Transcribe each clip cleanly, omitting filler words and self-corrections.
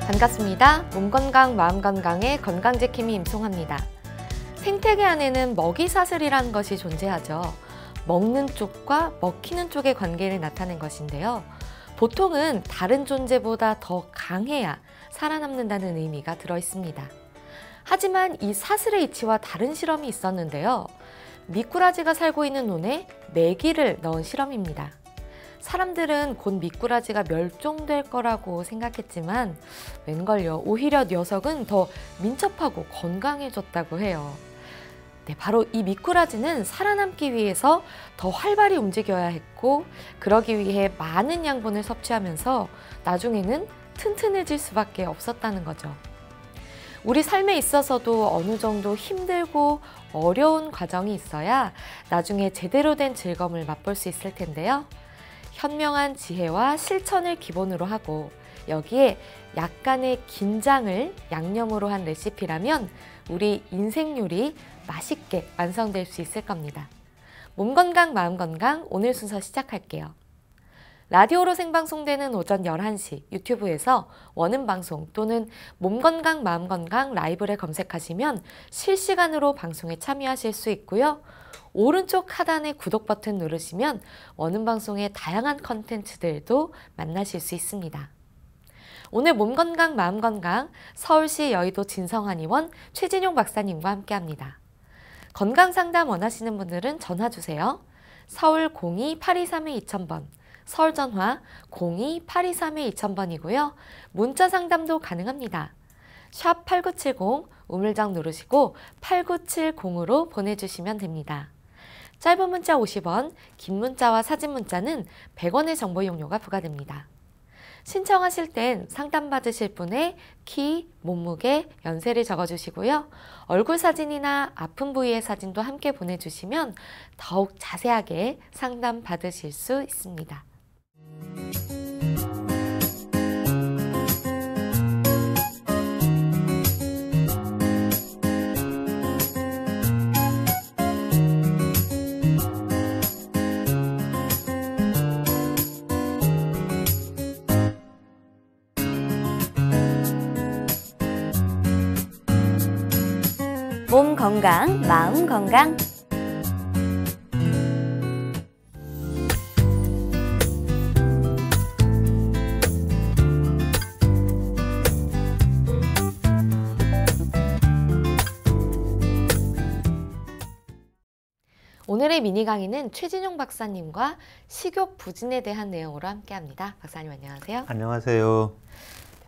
반갑습니다. 몸 건강, 마음 건강의 건강지킴이 임송합니다. 생태계 안에는 먹이사슬이라는 것이 존재하죠. 먹는 쪽과 먹히는 쪽의 관계를 나타낸 것인데요. 보통은 다른 존재보다 더 강해야 살아남는다는 의미가 들어 있습니다. 하지만 이 사슬의 이치와 다른 실험이 있었는데요. 미꾸라지가 살고 있는 논에 메기를 넣은 실험입니다. 사람들은 곧 미꾸라지가 멸종될 거라고 생각했지만 웬걸요, 오히려 녀석은 더 민첩하고 건강해졌다고 해요. 네, 바로 이 미꾸라지는 살아남기 위해서 더 활발히 움직여야 했고, 그러기 위해 많은 양분을 섭취하면서 나중에는 튼튼해질 수밖에 없었다는 거죠. 우리 삶에 있어서도 어느 정도 힘들고 어려운 과정이 있어야 나중에 제대로 된 즐거움을 맛볼 수 있을 텐데요. 현명한 지혜와 실천을 기본으로 하고 여기에 약간의 긴장을 양념으로 한 레시피라면 우리 인생 요리 맛있게 완성될 수 있을 겁니다. 몸 건강, 마음 건강, 오늘 순서 시작할게요. 라디오로 생방송되는 오전 11시 유튜브에서 원음방송 또는 몸 건강, 마음 건강 라이브를 검색하시면 실시간으로 방송에 참여하실 수 있고요. 오른쪽 하단의 구독 버튼 누르시면 원음방송의 다양한 컨텐츠들도 만나실 수 있습니다. 오늘 몸 건강, 마음 건강 서울시 여의도 진성한의원 최진용 박사님과 함께합니다. 건강상담 원하시는 분들은 전화주세요. 서울 02-823-2000번, 서울 전화 02-823-2000번이고요. 문자 상담도 가능합니다. 샵 8970 우물정 누르시고 8970으로 보내주시면 됩니다. 짧은 문자 50원, 긴 문자와 사진 문자는 100원의 정보 이용료가 부과됩니다. 신청하실 땐 상담받으실 분의 키, 몸무게, 연세를 적어주시고요. 얼굴 사진이나 아픈 부위의 사진도 함께 보내주시면 더욱 자세하게 상담받으실 수 있습니다. 몸 건강, 마음 건강. 오늘의 미니 강의는 최진용 박사님과 식욕 부진에 대한 내용으로 함께합니다. 박사님 안녕하세요. 안녕하세요.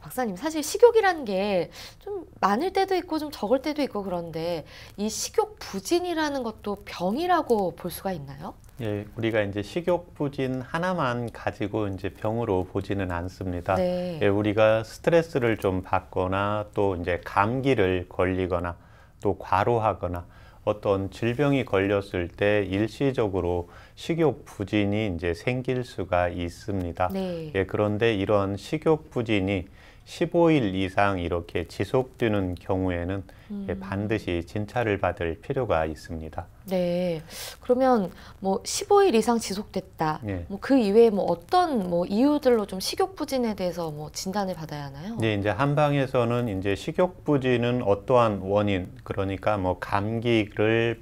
박사님, 사실 식욕이라는 게 좀 많을 때도 있고 좀 적을 때도 있고 그런데 이 식욕 부진이라는 것도 병이라고 볼 수가 있나요? 예, 우리가 이제 식욕 부진 하나만 가지고 이제 병으로 보지는 않습니다. 네. 예, 우리가 스트레스를 좀 받거나 또 이제 감기를 걸리거나 또 과로하거나 어떤 질병이 걸렸을 때 일시적으로 식욕 부진이 이제 생길 수가 있습니다. 네. 예, 그런데 이런 식욕 부진이 15일 이상 이렇게 지속되는 경우에는 예, 반드시 진찰을 받을 필요가 있습니다. 네. 그러면 뭐 15일 이상 지속됐다. 예. 뭐 그 이외에 뭐 어떤 뭐 이유들로 좀 식욕 부진에 대해서 뭐 진단을 받아야 하나요? 네, 이제 한방에서는 이제 식욕 부진은 어떠한 원인, 그러니까 뭐 감기를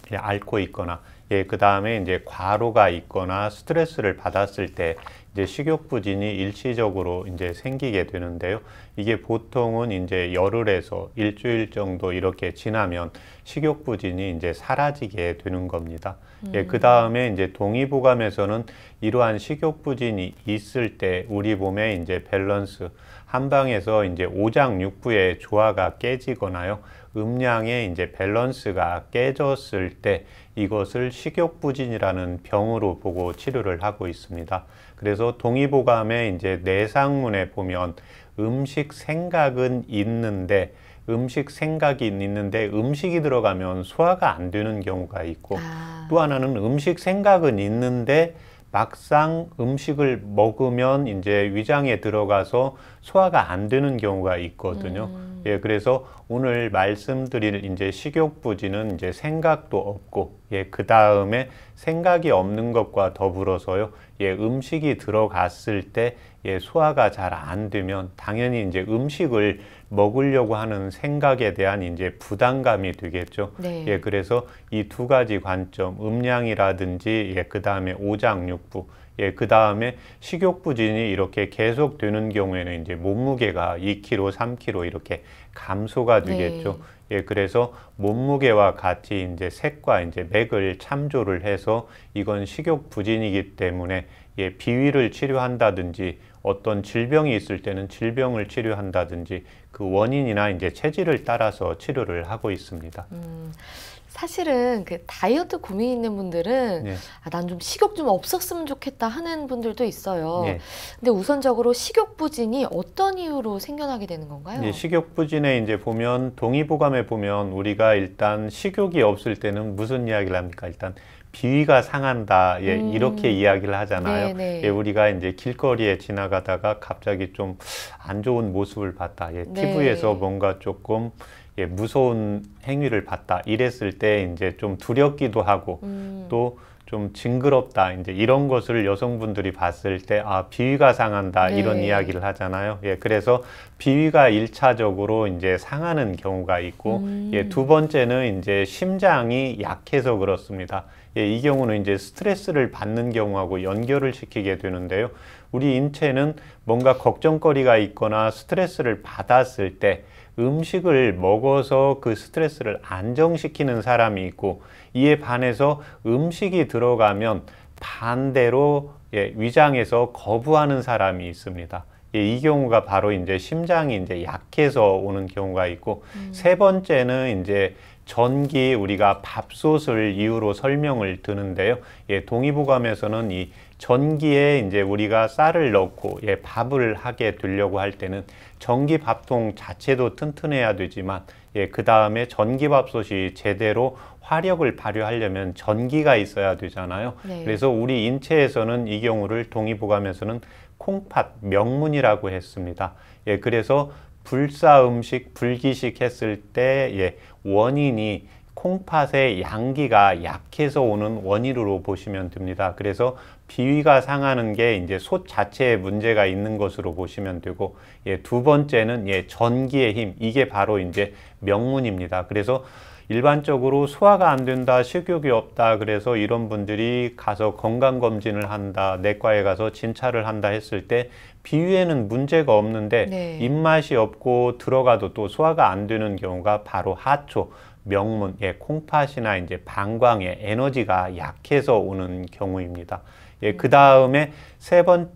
앓고 있거나, 예, 그 다음에 이제 과로가 있거나 스트레스를 받았을 때 이제 식욕 부진이 일시적으로 이제 생기게 되는데요. 이게 보통은 이제 열흘에서 일주일 정도 이렇게 지나면 식욕 부진이 이제 사라지게 되는 겁니다. 예, 그 다음에 이제 동의보감에서는 이러한 식욕 부진이 있을 때 우리 몸의 이제 밸런스, 한방에서 이제 오장육부의 조화가 깨지거나요, 음양의 이제 밸런스가 깨졌을 때 이것을 식욕부진이라는 병으로 보고 치료를 하고 있습니다. 그래서 동의보감의 이제 내상문에 보면 음식 생각은 있는데 음식이 들어가면 소화가 안 되는 경우가 있고, 또 하나는 음식 생각은 있는데 막상 음식을 먹으면 이제 위장에 들어가서 소화가 안 되는 경우가 있거든요. 예, 그래서 오늘 말씀드릴 이제 식욕부진은 이제 생각도 없고, 예, 그 다음에 생각이 없는 것과 더불어서요, 예, 음식이 들어갔을 때, 예, 소화가 잘 안 되면 당연히 이제 음식을 먹으려고 하는 생각에 대한 이제 부담감이 되겠죠. 네. 예, 그래서 이 두 가지 관점, 음량이라든지, 예, 그 다음에 오장육부, 예, 그 다음에 식욕부진이 이렇게 계속 되는 경우에는 이제 몸무게가 2kg, 3kg 이렇게 감소가 되겠죠. 네. 예, 그래서 몸무게와 같이 이제 색과 이제 맥을 참조를 해서 이건 식욕부진이기 때문에 예, 비위를 치료한다든지 어떤 질병이 있을 때는 질병을 치료한다든지 그 원인이나 이제 체질을 따라서 치료를 하고 있습니다. 사실은 그 다이어트 고민 있는 분들은 네. 난 좀 식욕 좀 없었으면 좋겠다 하는 분들도 있어요. 네. 근데 우선적으로 식욕부진이 어떤 이유로 생겨나게 되는 건가요? 네, 식욕부진에 이제 보면 동의보감에 보면 우리가 일단 식욕이 없을 때는 무슨 이야기를 합니까? 일단 비위가 상한다, 예, 이렇게 이야기를 하잖아요. 네네. 예, 우리가 이제 길거리에 지나가다가 갑자기 좀 안 좋은 모습을 봤다, 예, 네. 피부에서 뭔가 조금 예, 무서운 행위를 봤다 이랬을 때 이제 좀 두렵기도 하고 또 좀 징그럽다 이제 이런 것을 여성분들이 봤을 때 아, 비위가 상한다 네. 이런 이야기를 하잖아요. 예, 그래서 비위가 1차적으로 이제 상하는 경우가 있고 예, 두 번째는 이제 심장이 약해서 그렇습니다. 예, 이 경우는 이제 스트레스를 받는 경우하고 연결을 시키게 되는데요. 우리 인체는 뭔가 걱정거리가 있거나 스트레스를 받았을 때 음식을 먹어서 그 스트레스를 안정시키는 사람이 있고 이에 반해서 음식이 들어가면 반대로 예, 위장에서 거부하는 사람이 있습니다. 예, 이 경우가 바로 이제 심장이 이제 약해서 오는 경우가 있고 세 번째는 이제 전기 우리가 밥솥을 이유로 설명을 드는데요. 예, 동의보감에서는 이 전기에 이제 우리가 쌀을 넣고 예, 밥을 하게 되려고 할 때는 전기 밥통 자체도 튼튼해야 되지만 예, 그 다음에 전기 밥솥이 제대로 화력을 발휘하려면 전기가 있어야 되잖아요. 네. 그래서 우리 인체에서는 이 경우를 동의보감에서는 콩팥 명문이라고 했습니다. 예, 그래서 불사 음식, 불기식 했을 때 예, 원인이 콩팥의 양기가 약해서 오는 원인으로 보시면 됩니다. 그래서 비위가 상하는 게 이제 솥 자체에 문제가 있는 것으로 보시면 되고, 예, 두 번째는 예, 전기의 힘, 이게 바로 이제 명문입니다. 그래서 일반적으로 소화가 안 된다, 식욕이 없다, 그래서 이런 분들이 가서 건강검진을 한다, 내과에 가서 진찰을 한다 했을 때 비위에는 문제가 없는데 네. 입맛이 없고 들어가도 또 소화가 안 되는 경우가 바로 하초, 명문, 예, 콩팥이나 이제 방광의 에너지가 약해서 오는 경우입니다. 예, 그 다음에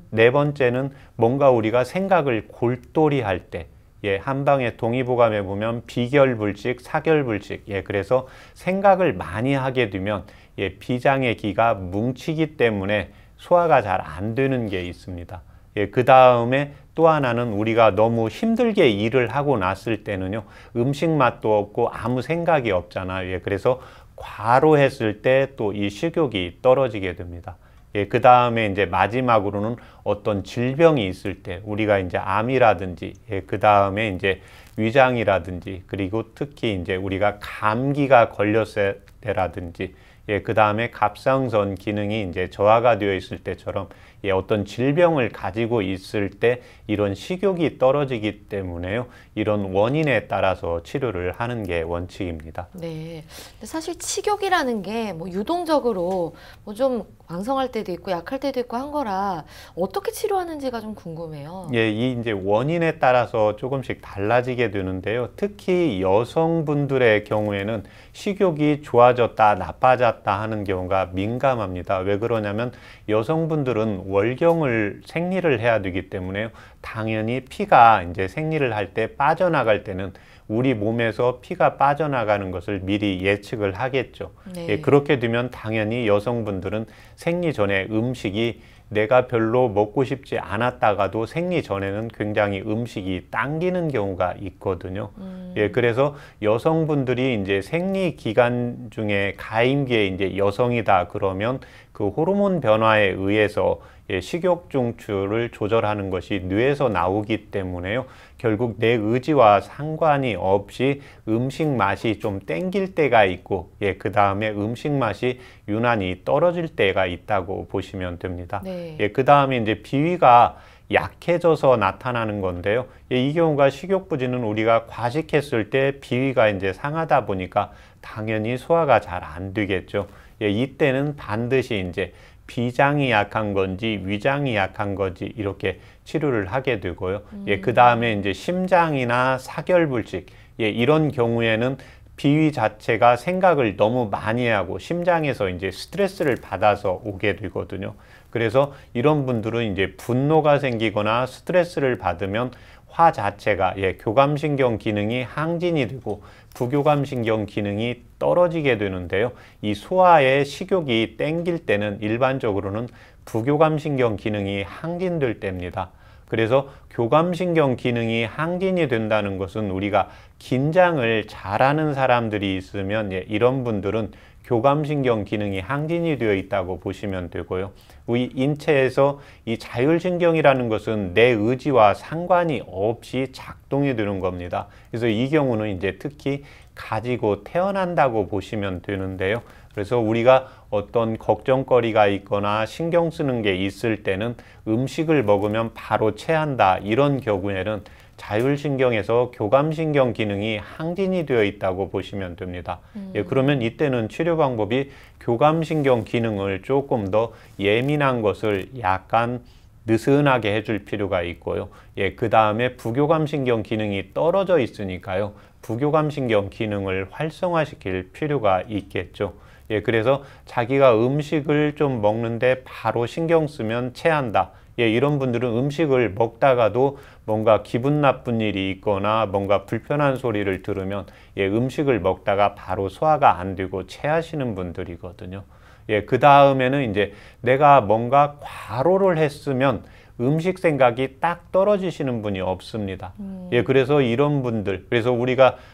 네 번째는 뭔가 우리가 생각을 골똘히 할 때, 예, 한방에 동의보감에 보면 비결불식, 사결불식, 예, 그래서 생각을 많이 하게 되면 예, 비장의 기가 뭉치기 때문에 소화가 잘 안 되는 게 있습니다. 예, 그 다음에 또 하나는 우리가 너무 힘들게 일을 하고 났을 때는요, 음식 맛도 없고 아무 생각이 없잖아요. 예, 그래서 과로했을 때 또 이 식욕이 떨어지게 됩니다. 예, 그 다음에 이제 마지막으로는 어떤 질병이 있을 때 우리가 이제 암이라든지, 예, 그 다음에 이제 위장이라든지, 그리고 특히 이제 우리가 감기가 걸렸을 때라든지, 예, 그 다음에 갑상선 기능이 이제 저하가 되어 있을 때처럼 예, 어떤 질병을 가지고 있을 때 이런 식욕이 떨어지기 때문에요. 이런 원인에 따라서 치료를 하는 게 원칙입니다. 네. 근데 사실 식욕이라는 게 뭐 유동적으로 뭐 좀 왕성할 때도 있고 약할 때도 있고 한 거라 어떻게 치료하는지가 좀 궁금해요. 예, 이 이제 원인에 따라서 조금씩 달라지게 되는데요. 특히 여성분들의 경우에는 식욕이 좋아졌다, 나빠졌다 하는 경우가 민감합니다. 왜 그러냐면 여성분들은 월경을 생리를 해야 되기 때문에 당연히 피가 이제 생리를 할 때 빠져나갈 때는 우리 몸에서 피가 빠져나가는 것을 미리 예측을 하겠죠. 네. 예, 그렇게 되면 당연히 여성분들은 생리 전에 음식이 내가 별로 먹고 싶지 않았다가도 생리 전에는 굉장히 음식이 당기는 경우가 있거든요. 예, 그래서 여성분들이 이제 생리 기간 중에 가임기에 이제 여성이다 그러면 그 호르몬 변화에 의해서 예, 식욕 중추를 조절하는 것이 뇌에서 나오기 때문에요. 결국 내 의지와 상관이 없이 음식 맛이 좀 땡길 때가 있고, 예, 그 다음에 음식 맛이 유난히 떨어질 때가 있다고 보시면 됩니다. 네. 예, 그 다음에 이제 비위가 약해져서 나타나는 건데요. 예, 이 경우가 식욕부진은 우리가 과식했을 때 비위가 이제 상하다 보니까 당연히 소화가 잘 안 되겠죠. 예, 이때는 반드시 이제 비장이 약한 건지 위장이 약한 건지 이렇게 치료를 하게 되고요. 예, 그 다음에 이제 심장이나 사결불식, 예, 이런 경우에는 비위 자체가 생각을 너무 많이 하고 심장에서 이제 스트레스를 받아서 오게 되거든요. 그래서 이런 분들은 이제 분노가 생기거나 스트레스를 받으면 화 자체가, 예, 교감신경 기능이 항진이 되고 부교감신경 기능이 떨어지게 되는데요. 이 소화에 식욕이 땡길 때는 일반적으로는 부교감신경 기능이 항진될 때입니다. 그래서 교감신경 기능이 항진이 된다는 것은 우리가 긴장을 잘하는 사람들이 있으면, 예, 이런 분들은 교감신경 기능이 항진이 되어 있다고 보시면 되고요. 우리 인체에서 이 자율신경이라는 것은 내 의지와 상관이 없이 작동이 되는 겁니다. 그래서 이 경우는 이제 특히 가지고 태어난다고 보시면 되는데요. 그래서 우리가 어떤 걱정거리가 있거나 신경 쓰는 게 있을 때는 음식을 먹으면 바로 체한다, 이런 경우에는 자율신경에서 교감신경 기능이 항진이 되어 있다고 보시면 됩니다. 예, 그러면 이때는 치료 방법이 교감신경 기능을 조금 더 예민한 것을 약간 느슨하게 해줄 필요가 있고요. 예, 그 다음에 부교감신경 기능이 떨어져 있으니까요. 부교감신경 기능을 활성화시킬 필요가 있겠죠. 예, 그래서 자기가 음식을 좀 먹는데 바로 신경 쓰면 체한다. 예, 이런 분들은 음식을 먹다가도 뭔가 기분 나쁜 일이 있거나 뭔가 불편한 소리를 들으면, 예, 음식을 먹다가 바로 소화가 안 되고 체하시는 분들이거든요. 예, 그 다음에는 이제 내가 뭔가 과로를 했으면 음식 생각이 딱 떨어지시는 분이 없습니다. 예, 그래서 이런 분들, 그래서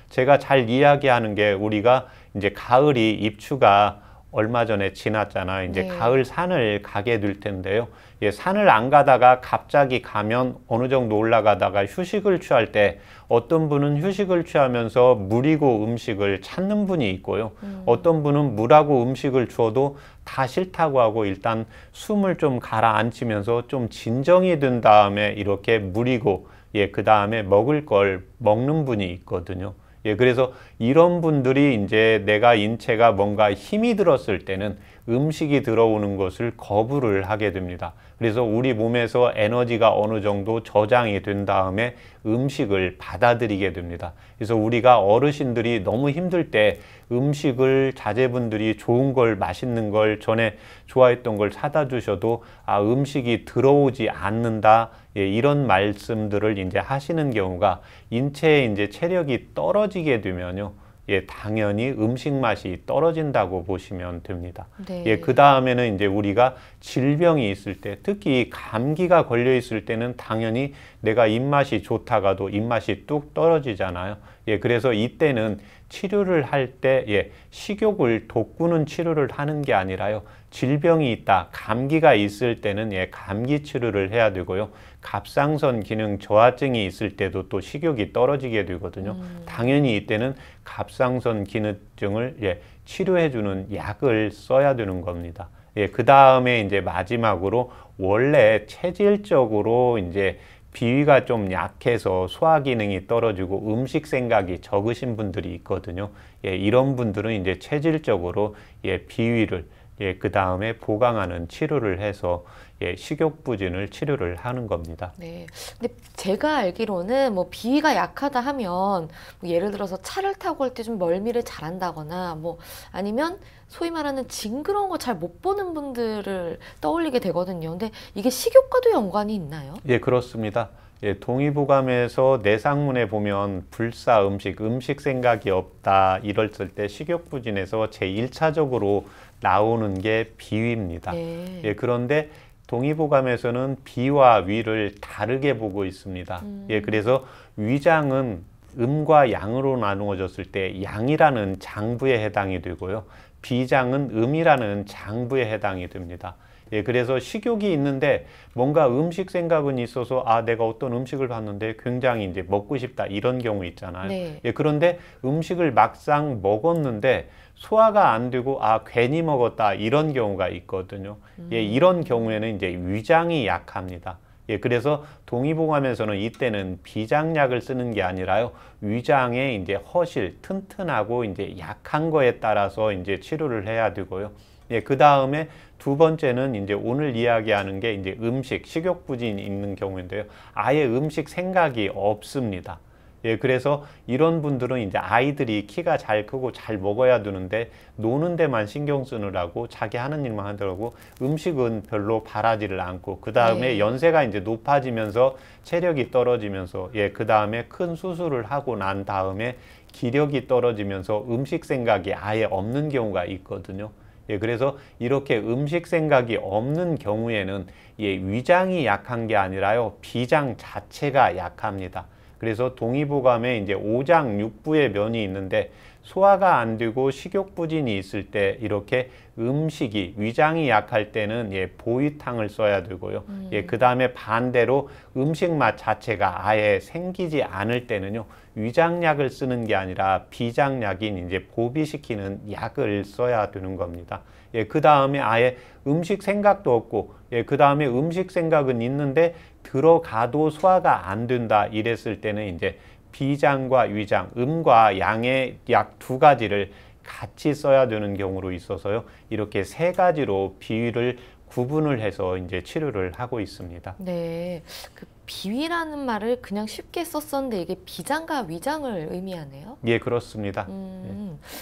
제가 잘 이야기하는 게, 우리가 이제 가을이 입추가 얼마 전에 지났잖아요. 이제 네. 가을 산을 가게 될 텐데요. 예, 산을 안 가다가 갑자기 가면 어느 정도 올라가다가 휴식을 취할 때, 어떤 분은 휴식을 취하면서 물이고 음식을 찾는 분이 있고요. 어떤 분은 물하고 음식을 주어도 다 싫다고 하고 일단 숨을 좀 가라앉히면서 좀 진정이 든 다음에 이렇게 물이고, 예, 그 다음에 먹을 걸 먹는 분이 있거든요. 예, 그래서 이런 분들이 이제 내가 인체가 뭔가 힘이 들었을 때는 음식이 들어오는 것을 거부를 하게 됩니다. 그래서 우리 몸에서 에너지가 어느 정도 저장이 된 다음에 음식을 받아들이게 됩니다. 그래서 우리가 어르신들이 너무 힘들 때 음식을, 자제분들이 좋은 걸, 맛있는 걸, 전에 좋아했던 걸 사다 주셔도 음식이 들어오지 않는다, 예, 이런 말씀들을 이제 하시는 경우가, 인체의 이제 체력이 떨어지게 되면요, 예, 당연히 음식 맛이 떨어진다고 보시면 됩니다. 네. 예, 그 다음에는 이제 우리가 질병이 있을 때, 특히 감기가 걸려 있을 때는 당연히 내가 입맛이 좋다가도 입맛이 뚝 떨어지잖아요. 예, 그래서 이때는 치료를 할 때, 예, 식욕을 돋구는 치료를 하는 게 아니라요, 질병이 있다, 감기가 있을 때는, 예, 감기 치료를 해야 되고요. 갑상선 기능 저하증이 있을 때도 또 식욕이 떨어지게 되거든요. 당연히 이때는 갑상선 기능증을, 예, 치료해주는 약을 써야 되는 겁니다. 예, 그 다음에 이제 마지막으로, 원래 체질적으로 이제 비위가 좀 약해서 소화 기능이 떨어지고 음식 생각이 적으신 분들이 있거든요. 예, 이런 분들은 이제 체질적으로, 예, 비위를, 예, 그 다음에 보강하는 치료를 해서, 예, 식욕부진을 치료를 하는 겁니다. 네. 근데 제가 알기로는 뭐 비위가 약하다 하면 뭐 예를 들어서 차를 타고 올 때 좀 멀미를 잘한다거나, 뭐 아니면 소위 말하는 징그러운 거 잘 못 보는 분들을 떠올리게 되거든요. 근데 이게 식욕과도 연관이 있나요? 예, 그렇습니다. 예, 동의보감에서 내상문에 보면 불사 음식 생각이 없다 이랬을 때 식욕부진에서 제1차적으로 나오는 게 비위입니다. 네. 예, 그런데 동의보감에서는 비와 위를 다르게 보고 있습니다. 예, 그래서 위장은 음과 양으로 나누어졌을 때 양이라는 장부에 해당이 되고요. 비장은 음이라는 장부에 해당이 됩니다. 예, 그래서 식욕이 있는데 뭔가 음식 생각은 있어서 아, 내가 어떤 음식을 봤는데 굉장히 이제 먹고 싶다 이런 경우 있잖아요. 네. 예, 그런데 음식을 막상 먹었는데 소화가 안 되고 아, 괜히 먹었다 이런 경우가 있거든요. 예, 이런 경우에는 이제 위장이 약합니다. 예, 그래서 동의보감에서는 이때는 비장약을 쓰는 게 아니라요, 위장의 이제 허실, 튼튼하고 이제 약한 거에 따라서 이제 치료를 해야 되고요. 예, 그 다음에 두 번째는 이제 오늘 이야기하는 게 이제 음식, 식욕부진이 있는 경우인데요. 아예 음식 생각이 없습니다. 예, 그래서 이런 분들은 이제 아이들이 키가 잘 크고 잘 먹어야 되는데 노는 데만 신경 쓰느라고 자기 하는 일만 하더라고 음식은 별로 바라지를 않고 그 다음에 네. 연세가 이제 높아지면서 체력이 떨어지면서 예, 그 다음에 큰 수술을 하고 난 다음에 기력이 떨어지면서 음식 생각이 아예 없는 경우가 있거든요. 예, 그래서 이렇게 음식 생각이 없는 경우에는 예, 위장이 약한 게 아니라요, 비장 자체가 약합니다. 그래서 동의보감에 이제 오장육부의 면이 있는데 소화가 안 되고 식욕부진이 있을 때 이렇게 음식이 위장이 약할 때는 예, 보이탕을 써야 되고요. 예, 그 다음에 반대로 음식 맛 자체가 아예 생기지 않을 때는요, 위장약을 쓰는 게 아니라 비장약인 이제 보비시키는 약을 써야 되는 겁니다. 예, 그 다음에 아예 음식 생각도 없고, 예, 그 다음에 음식 생각은 있는데 들어가도 소화가 안 된다 이랬을 때는 이제 비장과 위장, 음과 양의 약 두 가지를 같이 써야 되는 경우로 있어서요. 이렇게 세 가지로 비위를 구분을 해서 이제 치료를 하고 있습니다. 네. 그 비위라는 말을 그냥 쉽게 썼었는데 이게 비장과 위장을 의미하네요. 예, 그렇습니다.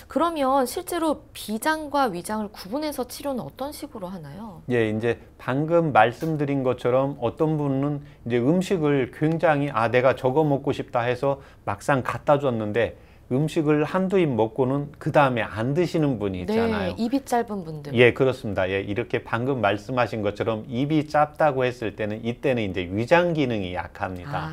그러면 실제로 비장과 위장을 구분해서 치료는 어떤 식으로 하나요? 예, 이제 방금 말씀드린 것처럼 어떤 분은 이제 음식을 굉장히 아, 내가 저거 먹고 싶다 해서 막상 갖다 줬는데 음식을 한두 입 먹고는 그 다음에 안 드시는 분이 있잖아요. 네, 입이 짧은 분들. 예, 그렇습니다. 예, 이렇게 방금 말씀하신 것처럼 입이 짧다고 했을 때는 이때는 이제 위장 기능이 약합니다.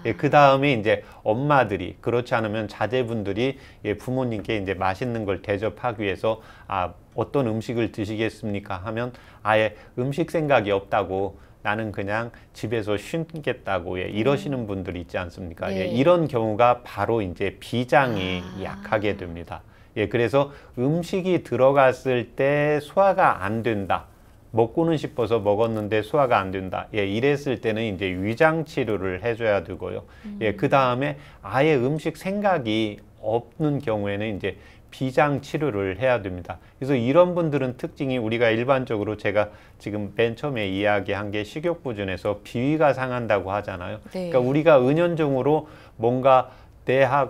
예, 그 다음에 이제 엄마들이 그렇지 않으면 자제분들이 예, 부모님께 이제 맛있는 걸 대접하기 위해서 아, 어떤 음식을 드시겠습니까? 하면 아예 음식 생각이 없다고 나는 그냥 집에서 쉬겠다고 예, 이러시는 분들이 있지 않습니까? 네. 예, 이런 경우가 바로 이제 비장이 약하게 됩니다. 예, 그래서 음식이 들어갔을 때 소화가 안 된다. 먹고는 싶어서 먹었는데 소화가 안 된다. 예, 이랬을 때는 이제 위장 치료를 해줘야 되고요. 예, 그 다음에 아예 음식 생각이 없는 경우에는 이제 비장 치료를 해야 됩니다. 그래서 이런 분들은 특징이 우리가 일반적으로 제가 지금 맨 처음에 이야기한 게 식욕부진에서 비위가 상한다고 하잖아요. 네. 그러니까 우리가 은연중으로 뭔가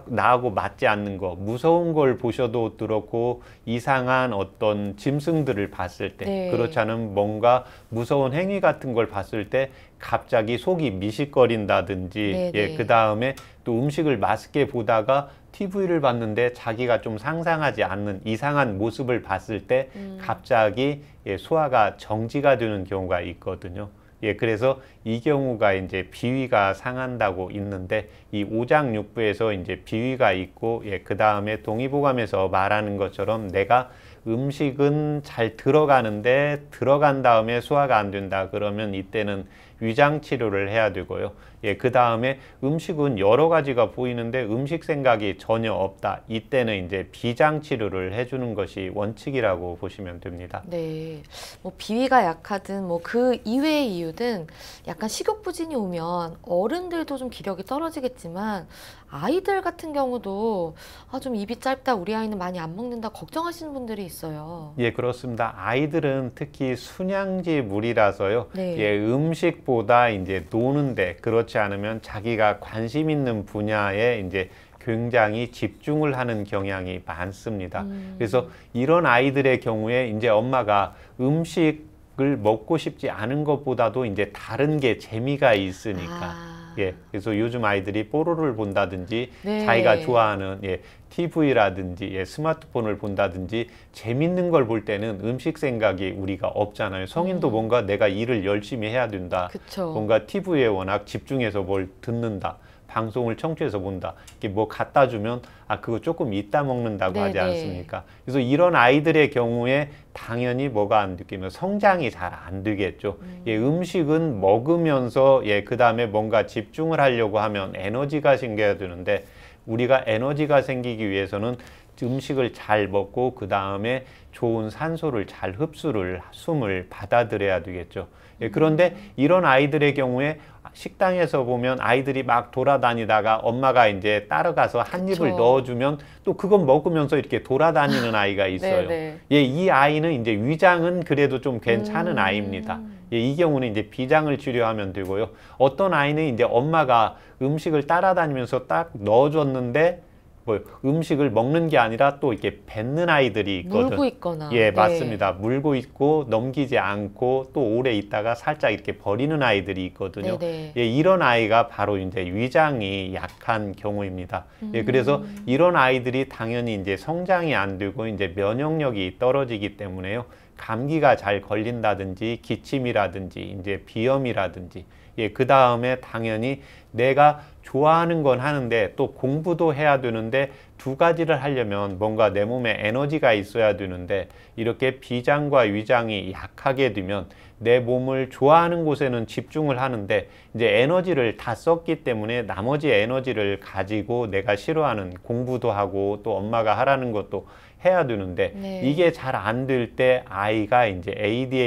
나하고 맞지 않는 거, 무서운 걸 보셔도 그렇고 이상한 어떤 짐승들을 봤을 때, 네. 그렇지 않은 뭔가 무서운 행위 같은 걸 봤을 때 갑자기 속이 미식거린다든지, 네, 예, 네. 그 다음에 또 음식을 맛있게 보다가 TV를 봤는데 자기가 좀 상상하지 않는 이상한 모습을 봤을 때 갑자기 예, 소화가 정지가 되는 경우가 있거든요. 예, 그래서 이 경우가 이제 비위가 상한다고 있는데 이 오장육부에서 이제 비위가 있고 예, 그 다음에 동의보감에서 말하는 것처럼 내가 음식은 잘 들어가는데 들어간 다음에 소화가 안 된다 그러면 이때는 위장 치료를 해야 되고요. 예, 그 다음에 음식은 여러 가지가 보이는데 음식 생각이 전혀 없다. 이때는 이제 비장 치료를 해주는 것이 원칙이라고 보시면 됩니다. 네, 뭐 비위가 약하든 뭐 그 이외의 이유든 약간 식욕부진이 오면 어른들도 좀 기력이 떨어지겠지만 아이들 같은 경우도 아, 좀 입이 짧다, 우리 아이는 많이 안 먹는다 걱정하시는 분들이 있어요. 예, 그렇습니다. 아이들은 특히 순양지 물이라서요. 네. 예, 음식보다 이제 노는데 그렇지 않으면 자기가 관심 있는 분야에 이제 굉장히 집중을 하는 경향이 많습니다. 그래서 이런 아이들의 경우에 이제 엄마가 음식을 먹고 싶지 않은 것보다도 이제 다른 게 재미가 있으니까. 예, 그래서 요즘 아이들이 뽀로로를 본다든지 네. 자기가 좋아하는 예, TV라든지 예, 스마트폰을 본다든지 재밌는 걸 볼 때는 음식 생각이 우리가 없잖아요. 성인도 뭔가 내가 일을 열심히 해야 된다. 그쵸. 뭔가 TV에 워낙 집중해서 뭘 듣는다. 방송을 청취해서 본다. 이게 뭐 갖다 주면 아 그거 조금 이따 먹는다고 하지 않습니까? 그래서 이런 아이들의 경우에 당연히 뭐가 안 되겠면 성장이 잘 안 되겠죠. 예, 음식은 먹으면서 예, 그다음에 뭔가 집중을 하려고 하면 에너지가 생겨야 되는데 우리가 에너지가 생기기 위해서는 음식을 잘 먹고 그 다음에 좋은 산소를 잘 흡수를 숨을 받아들여야 되겠죠. 예, 그런데 이런 아이들의 경우에 식당에서 보면 아이들이 막 돌아다니다가 엄마가 이제 따라가서 한 입을 넣어주면 또 그건 먹으면서 이렇게 돌아다니는 아이가 있어요. 예, 이 아이는 이제 위장은 그래도 좀 괜찮은 아이입니다. 예, 이 경우는 이제 비장을 치료하면 되고요. 어떤 아이는 이제 엄마가 음식을 따라다니면서 딱 넣어줬는데 뭐 음식을 먹는 게 아니라 또 이렇게 뱉는 아이들이 있거든. 물고 있거나. 예, 맞습니다. 물고 있고 넘기지 않고 또 오래 있다가 살짝 이렇게 버리는 아이들이 있거든요. 예, 이런 아이가 바로 이제 위장이 약한 경우입니다. 예, 그래서 이런 아이들이 당연히 이제 성장이 안 되고 이제 면역력이 떨어지기 때문에요. 감기가 잘 걸린다든지 기침이라든지 이제 비염이라든지 예, 그 다음에 당연히 내가 좋아하는 건 하는데 또 공부도 해야 되는데 두 가지를 하려면 뭔가 내 몸에 에너지가 있어야 되는데 이렇게 비장과 위장이 약하게 되면 내 몸을 좋아하는 곳에는 집중을 하는데 이제 에너지를 다 썼기 때문에 나머지 에너지를 가지고 내가 싫어하는 공부도 하고 또 엄마가 하라는 것도 해야 되는데 이게 잘 안 될 때 아이가 이제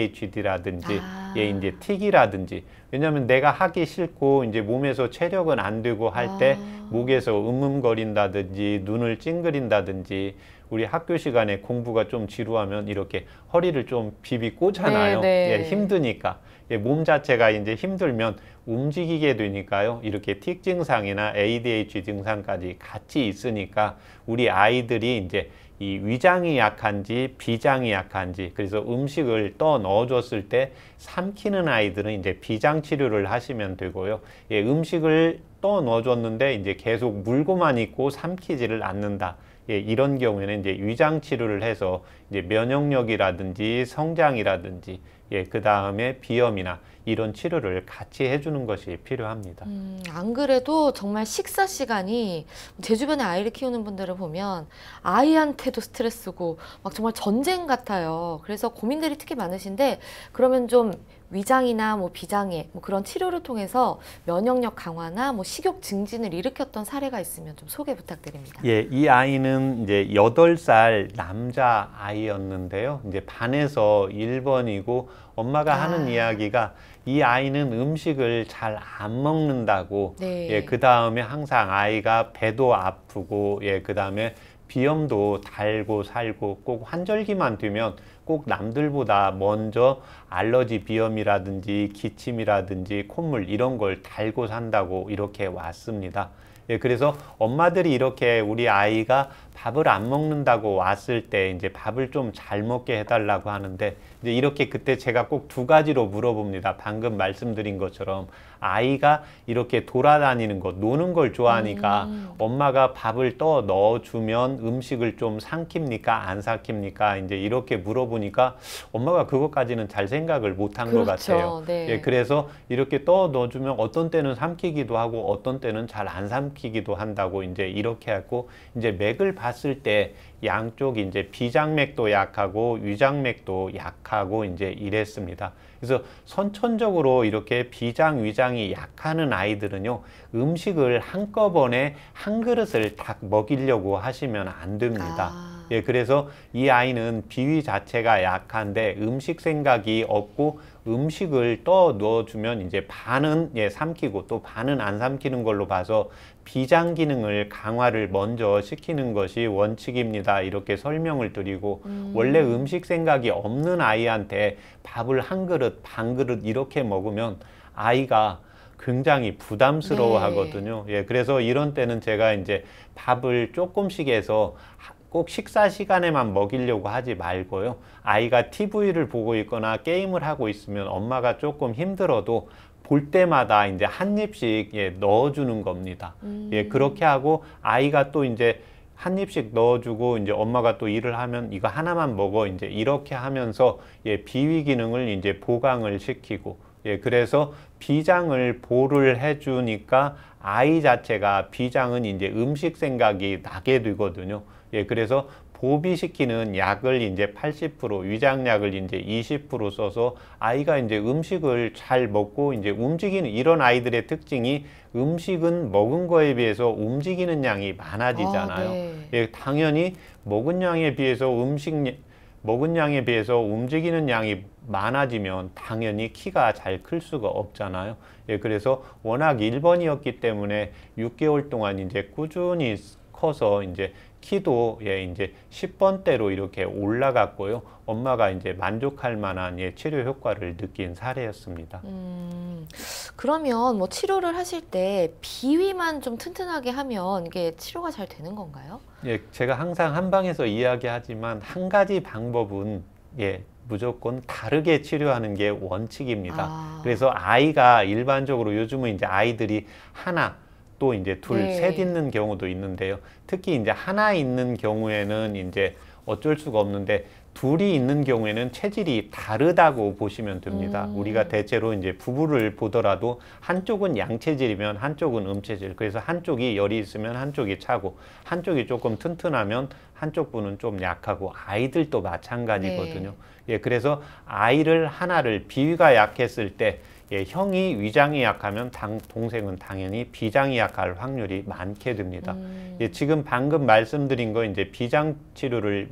ADHD라든지 예, 이제 틱이라든지 왜냐하면 내가 하기 싫고 이제 몸에서 체력은 안 되고 할 때 목에서 음음거린다든지 눈을 찡그린다든지 우리 학교 시간에 공부가 좀 지루하면 이렇게 허리를 좀 비비 꽂잖아요. 예, 힘드니까. 예, 몸 자체가 이제 힘들면 움직이게 되니까요. 이렇게 틱 증상이나 ADHD 증상까지 같이 있으니까 우리 아이들이 이제 이 위장이 약한지 비장이 약한지 그래서 음식을 떠 넣어줬을 때 삼키는 아이들은 이제 비장 치료를 하시면 되고요. 예, 음식을 떠 넣어줬는데 이제 계속 물고만 있고 삼키지를 않는다. 예, 이런 경우에는 이제 위장 치료를 해서 이제 면역력이라든지 성장이라든지 예, 그 다음에 비염이나 이런 치료를 같이 해주는 것이 필요합니다. 안 그래도 정말 식사 시간이 제 주변에 아이를 키우는 분들을 보면 아이한테도 스트레스고 막 정말 전쟁 같아요. 그래서 고민들이 특히 많으신데 그러면 좀 위장이나 뭐 비장애 뭐 그런 치료를 통해서 면역력 강화나 뭐 식욕 증진을 일으켰던 사례가 있으면 좀 소개 부탁드립니다. 예, 이 아이는 이제 8살 남자 아이였는데요. 이제 반에서 1번이고 엄마가 하는 이야기가 이 아이는 음식을 잘 안 먹는다고. 예, 그 다음에 항상 아이가 배도 아프고 예, 그 다음에 비염도 달고 살고 꼭 환절기만 되면 꼭 남들보다 먼저 알러지 비염이라든지 기침이라든지 콧물 이런 걸 달고 산다고 이렇게 왔습니다. 예, 그래서 엄마들이 이렇게 우리 아이가 밥을 안 먹는다고 왔을 때 이제 밥을 좀 잘 먹게 해달라고 하는데 이제 이렇게 그때 제가 꼭 두 가지로 물어봅니다. 방금 말씀드린 것처럼 아이가 이렇게 돌아다니는 것, 노는 걸 좋아하니까 엄마가 밥을 떠 넣어주면 음식을 좀 삼킵니까? 안 삼킵니까? 이제 이렇게 물어보니까 엄마가 그것까지는 잘 생각을 못한 것 같아요. 예, 그래서 이렇게 떠 넣어주면 어떤 때는 삼키기도 하고 어떤 때는 잘 안 삼키기도 한다고 이제 이렇게 하고 이제 맥을 봤을 때 양쪽 이제 비장맥도 약하고 위장맥도 약하고 이제 이랬습니다. 그래서 선천적으로 이렇게 비장, 위장이 약하는 아이들은요, 음식을 한꺼번에 한 그릇을 딱 먹이려고 하시면 안 됩니다. 예, 그래서 이 아이는 비위 자체가 약한데 음식 생각이 없고 음식을 떠 넣어주면 이제 반은 예, 삼키고 또 반은 안 삼키는 걸로 봐서 비장 기능을 강화를 먼저 시키는 것이 원칙입니다. 이렇게 설명을 드리고 원래 음식 생각이 없는 아이한테 밥을 한 그릇, 반 그릇 이렇게 먹으면 아이가 굉장히 부담스러워 하거든요. 예, 그래서 이런 때는 제가 이제 밥을 조금씩 해서 꼭 식사 시간에만 먹이려고 하지 말고요. 아이가 TV를 보고 있거나 게임을 하고 있으면 엄마가 조금 힘들어도 볼 때마다 이제 한 입씩 예, 넣어주는 겁니다. 예, 그렇게 하고 아이가 또 이제 한 입씩 넣어주고 이제 엄마가 또 일을 하면 이거 하나만 먹어 이제 이렇게 하면서 예, 비위 기능을 이제 보강을 시키고 예, 그래서 비장을 보를 해주니까 아이 자체가 비장은 이제 음식 생각이 나게 되거든요. 예, 그래서 보비시키는 약을 이제 80%, 위장약을 이제 20% 써서 아이가 이제 음식을 잘 먹고 이제 움직이는 이런 아이들의 특징이 음식은 먹은 거에 비해서 움직이는 양이 많아지잖아요. 네. 예, 당연히 먹은 양에 비해서 먹은 양에 비해서 움직이는 양이 많아지면 당연히 키가 잘 클 수가 없잖아요. 예, 그래서 워낙 1번이었기 때문에 6개월 동안 이제 꾸준히 커서 이제 키도 예, 이제 10번대로 이렇게 올라갔고요. 엄마가 이제 만족할 만한 예, 치료 효과를 느낀 사례였습니다. 그러면 뭐 치료를 하실 때 비위만 좀 튼튼하게 하면 이게 치료가 잘 되는 건가요? 예, 제가 항상 한방에서 이야기하지만 한 가지 방법은 예, 무조건 다르게 치료하는 게 원칙입니다. 그래서 아이가 일반적으로 요즘은 이제 아이들이 하나 또 이제 둘, 네. 셋 있는 경우도 있는데요. 특히 이제 하나 있는 경우에는 이제 어쩔 수가 없는데 둘이 있는 경우에는 체질이 다르다고 보시면 됩니다. 우리가 대체로 이제 부부를 보더라도 한쪽은 양체질이면 한쪽은 음체질. 그래서 한쪽이 열이 있으면 한쪽이 차고 한쪽이 조금 튼튼하면 한쪽 분은 좀 약하고 아이들도 마찬가지거든요. 예, 그래서 아이를 하나를 비위가 약했을 때 예, 형이 위장이 약하면 동생은 당연히 비장이 약할 확률이 많게 됩니다. 예, 지금 방금 말씀드린 거 이제 비장 치료를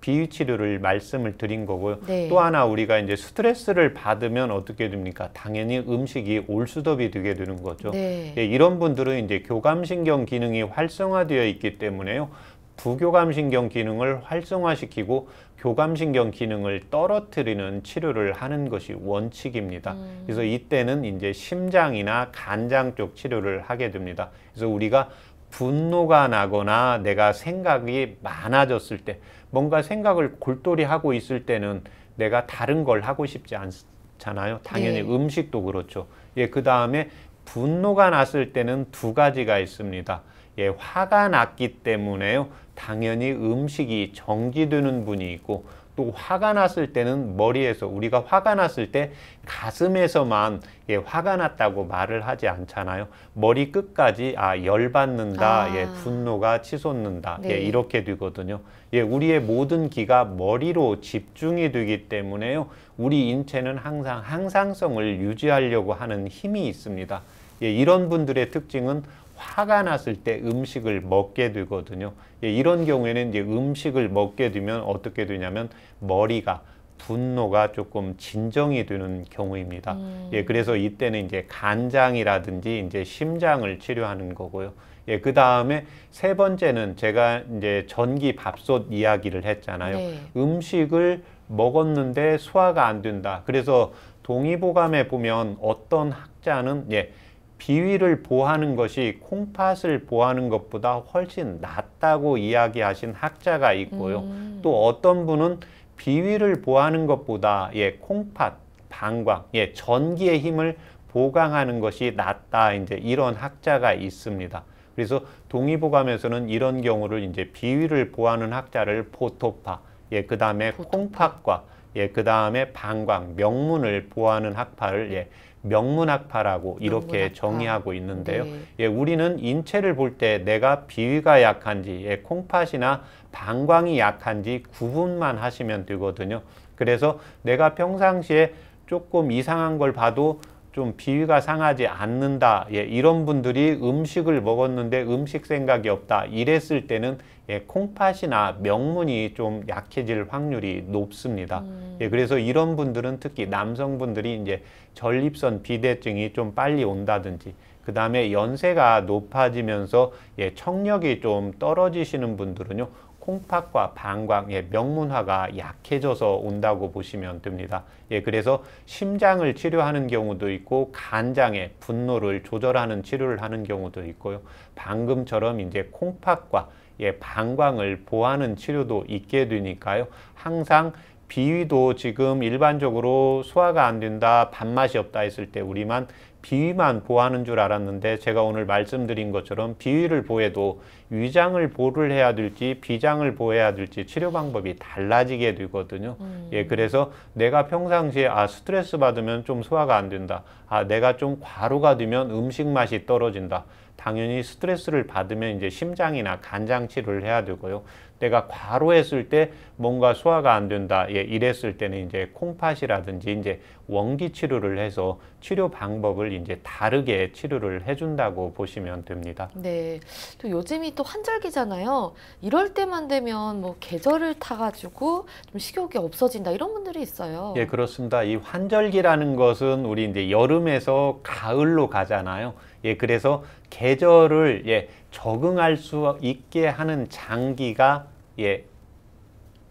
비위 치료를 말씀을 드린 거고요. 네. 또 하나 우리가 이제 스트레스를 받으면 어떻게 됩니까? 당연히 음식이 올수덥이 되게 되는 거죠. 네. 예, 이런 분들은 이제 교감신경 기능이 활성화되어 있기 때문에요. 부교감신경 기능을 활성화시키고 교감신경 기능을 떨어뜨리는 치료를 하는 것이 원칙입니다. 그래서 이때는 이제 심장이나 간장 쪽 치료를 하게 됩니다. 그래서 우리가 분노가 나거나 내가 생각이 많아졌을 때 뭔가 생각을 골똘히 하고 있을 때는 내가 다른 걸 하고 싶지 않잖아요. 당연히 네. 음식도 그렇죠. 예, 그 다음에 분노가 났을 때는 두 가지가 있습니다. 예, 화가 났기 때문에요. 당연히 음식이 정지되는 분이 있고 또 화가 났을 때는 머리에서 우리가 화가 났을 때 가슴에서만 예, 화가 났다고 말을 하지 않잖아요. 머리 끝까지 열받는다, 예, 분노가 치솟는다, 네. 예, 이렇게 되거든요. 예, 우리의 모든 기가 머리로 집중이 되기 때문에요. 우리 인체는 항상 항상성을 유지하려고 하는 힘이 있습니다. 예, 이런 분들의 특징은 화가 났을 때 음식을 먹게 되거든요. 예, 이런 경우에는 이제 음식을 먹게 되면 어떻게 되냐면 머리가 분노가 조금 진정이 되는 경우입니다. 예, 그래서 이때는 이제 간장이라든지 이제 심장을 치료하는 거고요. 예, 그 다음에 세 번째는 제가 이제 전기밥솥 이야기를 했잖아요. 네. 음식을 먹었는데 소화가 안 된다. 그래서 동의보감에 보면 어떤 학자는 예, 비위를 보하는 것이 콩팥을 보하는 것보다 훨씬 낫다고 이야기하신 학자가 있고요. 또 어떤 분은 비위를 보하는 것보다 예, 콩팥, 방광, 예, 전기의 힘을 보강하는 것이 낫다. 이제 이런 학자가 있습니다. 그래서 동의보감에서는 이런 경우를 이제 비위를 보하는 학자를 포토파, 예, 그 다음에 콩팥과 예, 그 다음에 방광, 명문을 보하는 학파를 예, 명문학파라고 이렇게 명문학파. 정의하고 있는데요. 네. 예, 우리는 인체를 볼 때 내가 비위가 약한지, 예, 콩팥이나 방광이 약한지 구분만 하시면 되거든요. 그래서 내가 평상시에 조금 이상한 걸 봐도 좀 비위가 상하지 않는다. 예, 이런 분들이 음식을 먹었는데 음식 생각이 없다. 이랬을 때는 예, 콩팥이나 명문이 좀 약해질 확률이 높습니다. 예, 그래서 이런 분들은 특히 남성분들이 이제 전립선 비대증이 좀 빨리 온다든지 그 다음에 연세가 높아지면서 예, 청력이 좀 떨어지시는 분들은요. 콩팥과 방광, 예, 명문화가 약해져서 온다고 보시면 됩니다. 예, 그래서 심장을 치료하는 경우도 있고 간장의 분노를 조절하는 치료를 하는 경우도 있고요. 방금처럼 이제 콩팥과 예, 방광을 보하는 치료도 있게 되니까요. 항상 비위도 지금 일반적으로 소화가 안 된다, 밥맛이 없다 했을 때 우리만 비위만 보하는 줄 알았는데 제가 오늘 말씀드린 것처럼 비위를 보해도 위장을 보호를 해야 될지 비장을 보호해야 될지 치료 방법이 달라지게 되거든요. 예, 그래서 내가 평상시에 스트레스 받으면 좀 소화가 안 된다. 내가 좀 과로가 되면 음식 맛이 떨어진다. 당연히 스트레스를 받으면 이제 심장이나 간장 치료를 해야 되고요. 내가 과로했을 때 뭔가 소화가 안 된다. 예, 이랬을 때는 이제 콩팥이라든지 이제 원기 치료를 해서 치료 방법을 이제 다르게 치료를 해준다고 보시면 됩니다. 네. 또 요즘이 또 환절기잖아요. 이럴 때만 되면 뭐 계절을 타가지고 좀 식욕이 없어진다 이런 분들이 있어요. 예, 그렇습니다. 이 환절기라는 것은 우리 이제 여름에서 가을로 가잖아요. 예, 그래서 계절을 적응할 수 있게 하는 장기가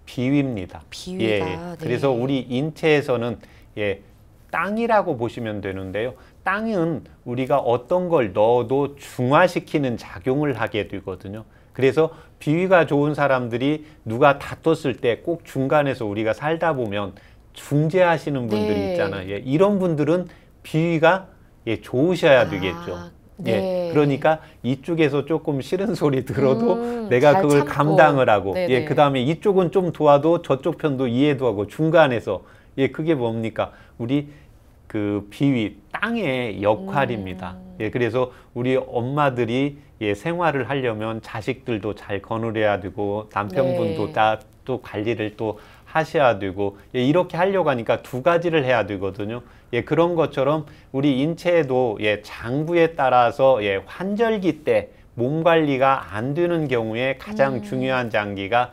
비위입니다. 비위가. 네. 네. 그래서 우리 인체에서는 땅이라고 보시면 되는데요. 땅은 우리가 어떤 걸 넣어도 중화시키는 작용을 하게 되거든요. 그래서 비위가 좋은 사람들이 누가 다퉜을 때 꼭 중간에서 우리가 살다 보면 중재하시는 분들이 네. 있잖아요. 이런 분들은 비위가 좋으셔야 되겠죠. 네. 그러니까 이쪽에서 조금 싫은 소리 들어도 내가 잘 그걸 참고. 감당을 하고, 네네. 그 다음에 이쪽은 좀 도와도 저쪽 편도 이해도 하고 중간에서, 그게 뭡니까? 우리 그 비위, 땅의 역할입니다. 그래서 우리 엄마들이 생활을 하려면 자식들도 잘 거느려야 되고 남편분도 네. 또 관리를 또 하셔야 되고 이렇게 하려고 하니까 두 가지를 해야 되거든요. 그런 것처럼 우리 인체에도 장부에 따라서 환절기 때 몸 관리가 안 되는 경우에 가장 중요한 장기가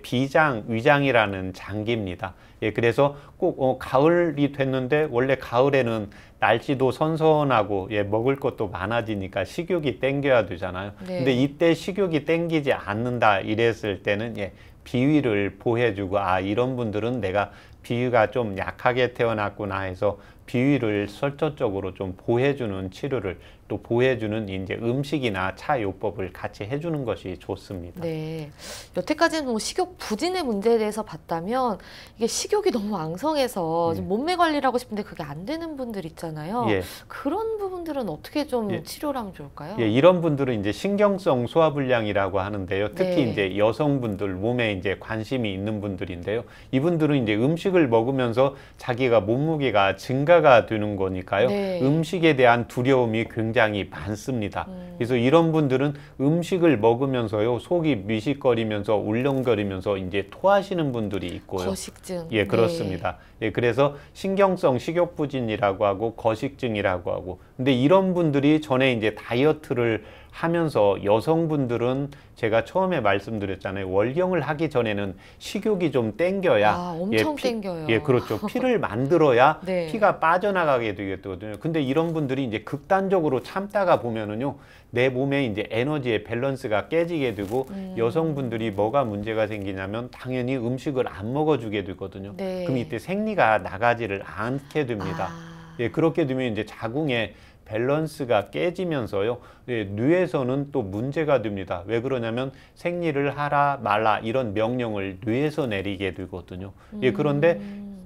비장, 위장이라는 장기입니다. 그래서 꼭 가을이 됐는데 원래 가을에는 날씨도 선선하고 먹을 것도 많아지니까 식욕이 땡겨야 되잖아요. 네. 근데 이때 식욕이 땡기지 않는다 이랬을 때는 비위를 보호해주고 이런 분들은 내가 비위가 좀 약하게 태어났구나 해서 비위를 선천적으로 좀 보호해주는 치료를 또 보호해주는 이제 음식이나 차요법을 같이 해주는 것이 좋습니다. 네. 여태까지는 뭐 식욕 부진의 문제에 대해서 봤다면 이게 식욕이 너무 왕성해서 좀 몸매 관리를 하고 싶은데 그게 안 되는 분들 있잖아요. 그런 부분들은 어떻게 좀 치료를 하면 좋을까요? 이런 분들은 이제 신경성 소화불량이라고 하는데요. 특히 네. 이제 여성분들 몸에 이제 관심이 있는 분들인데요. 이분들은 이제 음식을 먹으면서 자기가 몸무게가 증가가 되는 거니까요. 네. 음식에 대한 두려움이 굉장히 많습니다. 그래서 이런 분들은 음식을 먹으면서요 속이 미식거리면서 울렁거리면서 이제 토하시는 분들이 있고요. 거식증. 그렇습니다. 그래서 신경성 식욕부진이라고 하고 거식증이라고 하고. 근데 이런 분들이 전에 이제 다이어트를 하면서 여성분들은 제가 처음에 말씀드렸잖아요. 월경을 하기 전에는 식욕이 좀 땡겨야 엄청 땡겨요. 그렇죠. 피를 만들어야 네. 피가 빠져나가게 되거든요. 근데 이런 분들이 이제 극단적으로 참다가 보면은요. 내 몸에 이제 에너지의 밸런스가 깨지게 되고 여성분들이 뭐가 문제가 생기냐면 당연히 음식을 안 먹어주게 되거든요. 네. 그럼 이때 생리가 나가지를 않게 됩니다. 그렇게 되면 이제 자궁의 밸런스가 깨지면서요. 뇌에서는 또 문제가 됩니다. 왜 그러냐면 생리를 하라 말라 이런 명령을 뇌에서 내리게 되거든요. 그런데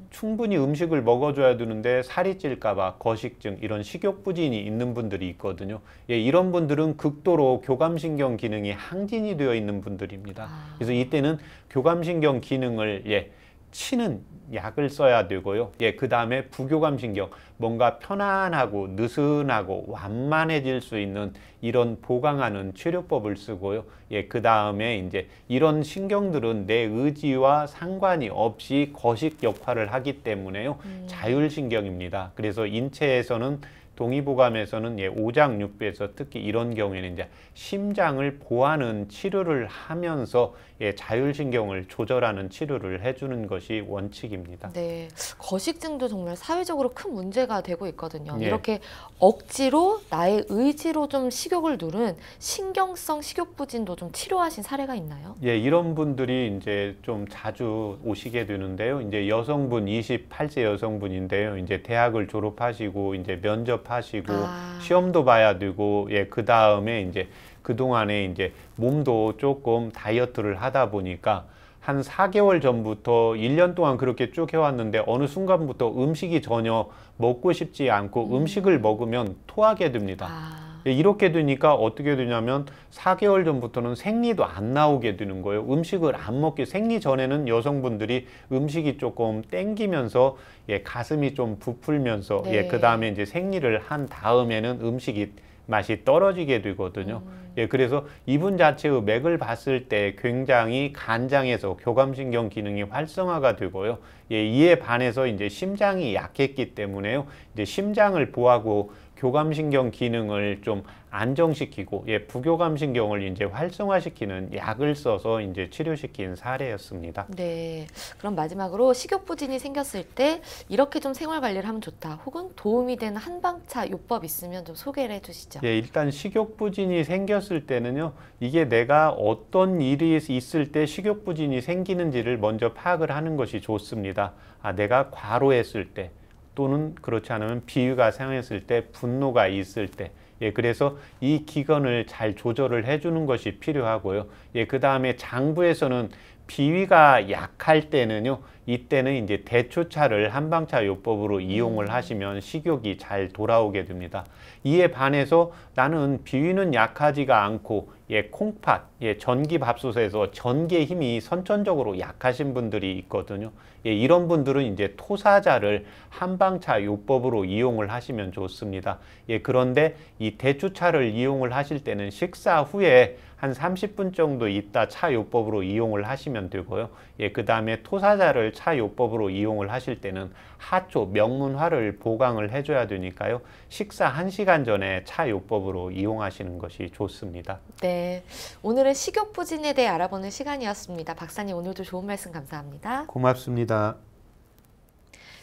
충분히 음식을 먹어줘야 되는데 살이 찔까봐 거식증 이런 식욕부진이 있는 분들이 있거든요. 이런 분들은 극도로 교감신경 기능이 항진이 되어 있는 분들입니다. 그래서 이때는 교감신경 기능을 치는 약을 써야 되고요. 그 다음에 부교감신경, 뭔가 편안하고 느슨하고 완만해질 수 있는 이런 보강하는 치료법을 쓰고요. 그 다음에 이제 이런 신경들은 내 의지와 상관이 없이 거식 역할을 하기 때문에요. 자율신경입니다. 그래서 인체에서는 동의보감에서는 오장육부에서 특히 이런 경우에는 이제 심장을 보호하는 치료를 하면서 자율신경을 조절하는 치료를 해주는 것이 원칙입니다. 네, 거식증도 정말 사회적으로 큰 문제가 되고 있거든요. 이렇게 억지로 나의 의지로 좀 식욕을 누른 신경성 식욕부진도 좀 치료하신 사례가 있나요? 이런 분들이 이제 좀 자주 오시게 되는데요. 이제 여성분 28세 여성분인데요. 이제 대학을 졸업하시고 이제 면접하시고 시험도 봐야 되고 그 다음에 이제 그동안에 이제 몸도 조금 다이어트를 하다 보니까 한 4개월 전부터 1년 동안 그렇게 쭉 해왔는데 어느 순간부터 음식이 전혀 먹고 싶지 않고 음식을 먹으면 토하게 됩니다. 예, 이렇게 되니까 어떻게 되냐면 4개월 전부터는 생리도 안 나오게 되는 거예요. 음식을 안 먹게, 생리 전에는 여성분들이 음식이 조금 땡기면서 예, 가슴이 좀 부풀면서 네. 예, 그 다음에 이제 생리를 한 다음에는 음식이 맛이 떨어지게 되거든요. 예, 그래서 이분 자체의 맥을 봤을 때 굉장히 간장에서 교감신경 기능이 활성화가 되고요. 예, 이에 반해서 이제 심장이 약했기 때문에요. 이제 심장을 보호하고 교감신경 기능을 좀 안정시키고 예, 부교감신경을 이제 활성화시키는 약을 써서 이제 치료시킨 사례였습니다. 네. 그럼 마지막으로 식욕부진이 생겼을 때 이렇게 좀 생활 관리를 하면 좋다. 혹은 도움이 되는 한방차 요법 있으면 좀 소개를 해주시죠. 예, 일단 식욕부진이 생겼을 때는요, 이게 내가 어떤 일이 있을 때 식욕부진이 생기는지를 먼저 파악을 하는 것이 좋습니다. 아, 내가 과로했을 때, 또는 그렇지 않으면 비위가 상했을 때, 분노가 있을 때, 예, 그래서 이 기건을 잘 조절을 해주는 것이 필요하고요. 예, 그 다음에 장부에서는 비위가 약할 때는요, 이때는 이제 대추차를 한방차 요법으로 이용을 하시면 식욕이 잘 돌아오게 됩니다. 이에 반해서 나는 비위는 약하지가 않고 예, 콩팥, 예, 전기밥솥에서 전기의 힘이 선천적으로 약하신 분들이 있거든요. 예, 이런 분들은 이제 토사자를 한방차 요법으로 이용을 하시면 좋습니다. 예, 그런데 이 대추차를 이용을 하실 때는 식사 후에 한 30분 정도 있다 차 요법으로 이용을 하시면 되고요. 예, 그 다음에 토사자를 차 요법으로 이용을 하실 때는 하초, 명문화를 보강을 해줘야 되니까요. 식사 1시간 전에 차 요법으로 이용하시는 것이 좋습니다. 네. 오늘은 식욕부진에 대해 알아보는 시간이었습니다. 박사님 오늘도 좋은 말씀 감사합니다. 고맙습니다.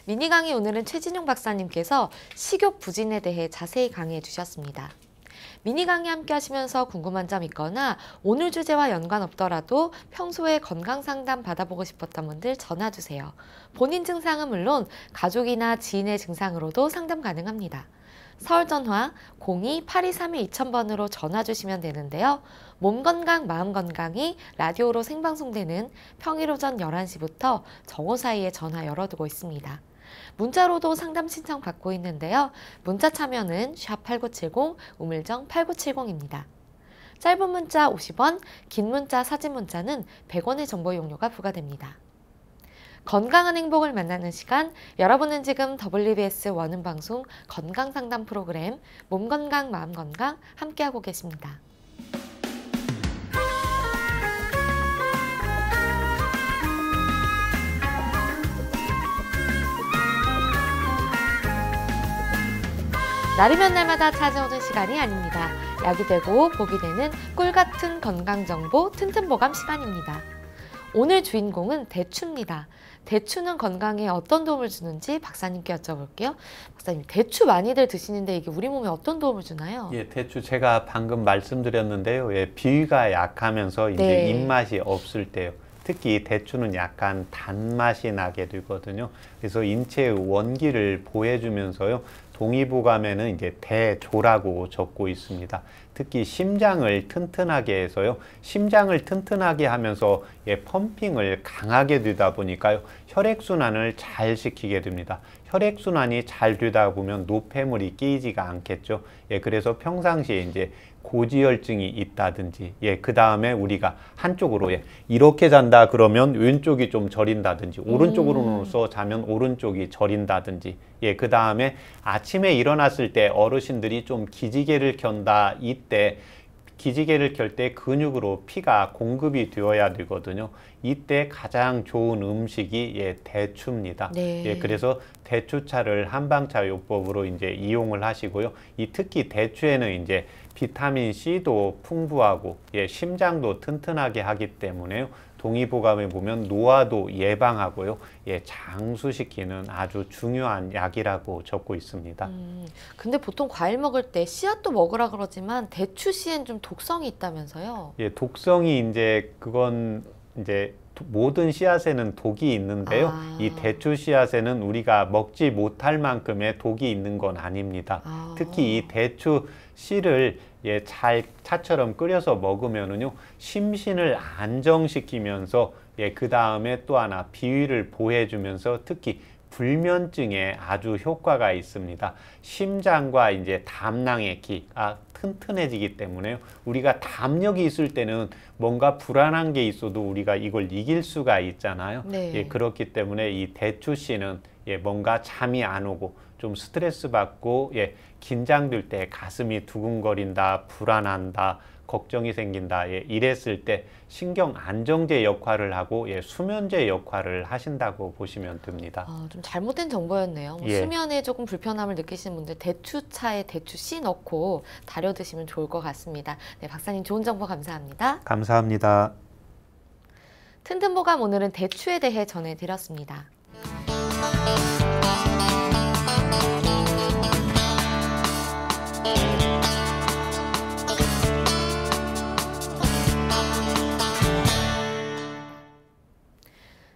미니 강의 오늘은 최진용 박사님께서 식욕부진에 대해 자세히 강의해 주셨습니다. 미니 강의 함께 하시면서 궁금한 점 있거나 오늘 주제와 연관 없더라도 평소에 건강 상담 받아보고 싶었던 분들 전화 주세요. 본인 증상은 물론 가족이나 지인의 증상으로도 상담 가능합니다. 서울 전화 02-8231-2000번으로 전화 주시면 되는데요. 몸 건강, 마음 건강이 라디오로 생방송되는 평일 오전 11시부터 정오 사이에 전화 열어두고 있습니다. 문자로도 상담 신청 받고 있는데요. 문자 참여는 샵8970, 우물정 8970입니다. 짧은 문자 50원, 긴 문자, 사진 문자는 100원의 정보 이용료가 부과됩니다. 건강한 행복을 만나는 시간, 여러분은 지금 WBS 원음방송 건강상담 프로그램 몸건강, 마음건강 함께하고 계십니다. 날이면 날마다 찾아오는 시간이 아닙니다. 약이 되고 복이 되는 꿀같은 건강정보 튼튼보감 시간입니다. 오늘 주인공은 대추입니다. 대추는 건강에 어떤 도움을 주는지 박사님께 여쭤볼게요. 박사님, 대추 많이들 드시는데 이게 우리 몸에 어떤 도움을 주나요? 예, 대추 제가 방금 말씀드렸는데요. 예, 비위가 약하면서 이제 네. 입맛이 없을 때요. 특히 대추는 약간 단맛이 나게 되거든요. 그래서 인체의 원기를 보해주면서요. 동의보감에는 이제 대조라고 적고 있습니다. 특히 심장을 튼튼하게 해서요. 심장을 튼튼하게 하면서 예, 펌핑을 강하게 되다 보니까요. 혈액순환을 잘 시키게 됩니다. 혈액순환이 잘 되다 보면 노폐물이 끼이지가 않겠죠. 예, 그래서 평상시에 이제 고지혈증이 있다든지, 예, 그 다음에 우리가 한쪽으로, 예, 이렇게 잔다 그러면 왼쪽이 좀 저린다든지, 오른쪽으로 누워서 자면 오른쪽이 저린다든지, 예, 그 다음에 아침에 일어났을 때 어르신들이 좀 기지개를 켠다, 이때 기지개를 켤 때 근육으로 피가 공급이 되어야 되거든요. 이때 가장 좋은 음식이 예, 대추입니다. 네. 예, 그래서 대추차를 한방차 요법으로 이제 이용을 하시고요. 이 특히 대추에는 이제 비타민 C도 풍부하고 예, 심장도 튼튼하게 하기 때문에요. 동의보감에 보면 노화도 예방하고요. 예, 장수시키는 아주 중요한 약이라고 적고 있습니다. 근데 보통 과일 먹을 때 씨앗도 먹으라 그러지만 대추 씨엔 좀 독성이 있다면서요? 예, 독성이 이제 그건 이제 모든 씨앗에는 독이 있는데요. 이 대추 씨앗에는 우리가 먹지 못할 만큼의 독이 있는 건 아닙니다. 특히 이 대추 씨를 예, 잘 차처럼 끓여서 먹으면은요, 심신을 안정시키면서 예, 그 다음에 또 하나 비위를 보호해주면서 특히 불면증에 아주 효과가 있습니다. 심장과 이제 담낭의 기가 튼튼해지기 때문에 우리가 담력이 있을 때는 뭔가 불안한 게 있어도 우리가 이걸 이길 수가 있잖아요. 네. 예, 그렇기 때문에 이 대추씨는 뭔가 잠이 안 오고 좀 스트레스 받고 긴장될 때 가슴이 두근거린다, 불안한다, 걱정이 생긴다, 이랬을 때 신경 안정제 역할을 하고 수면제 역할을 하신다고 보시면 됩니다. 좀 잘못된 정보였네요. 예. 수면에 조금 불편함을 느끼시는 분들 대추차에 대추씨 넣고 달여 드시면 좋을 것 같습니다. 네, 박사님 좋은 정보 감사합니다. 감사합니다. 튼튼보감 오늘은 대추에 대해 전해드렸습니다.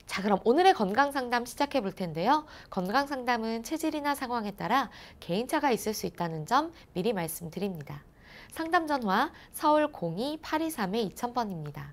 자, 그럼 오늘의 건강상담 시작해 볼 텐데요. 건강상담은 체질이나 상황에 따라 개인차가 있을 수 있다는 점 미리 말씀드립니다. 상담 전화 서울 02-823-2000번입니다.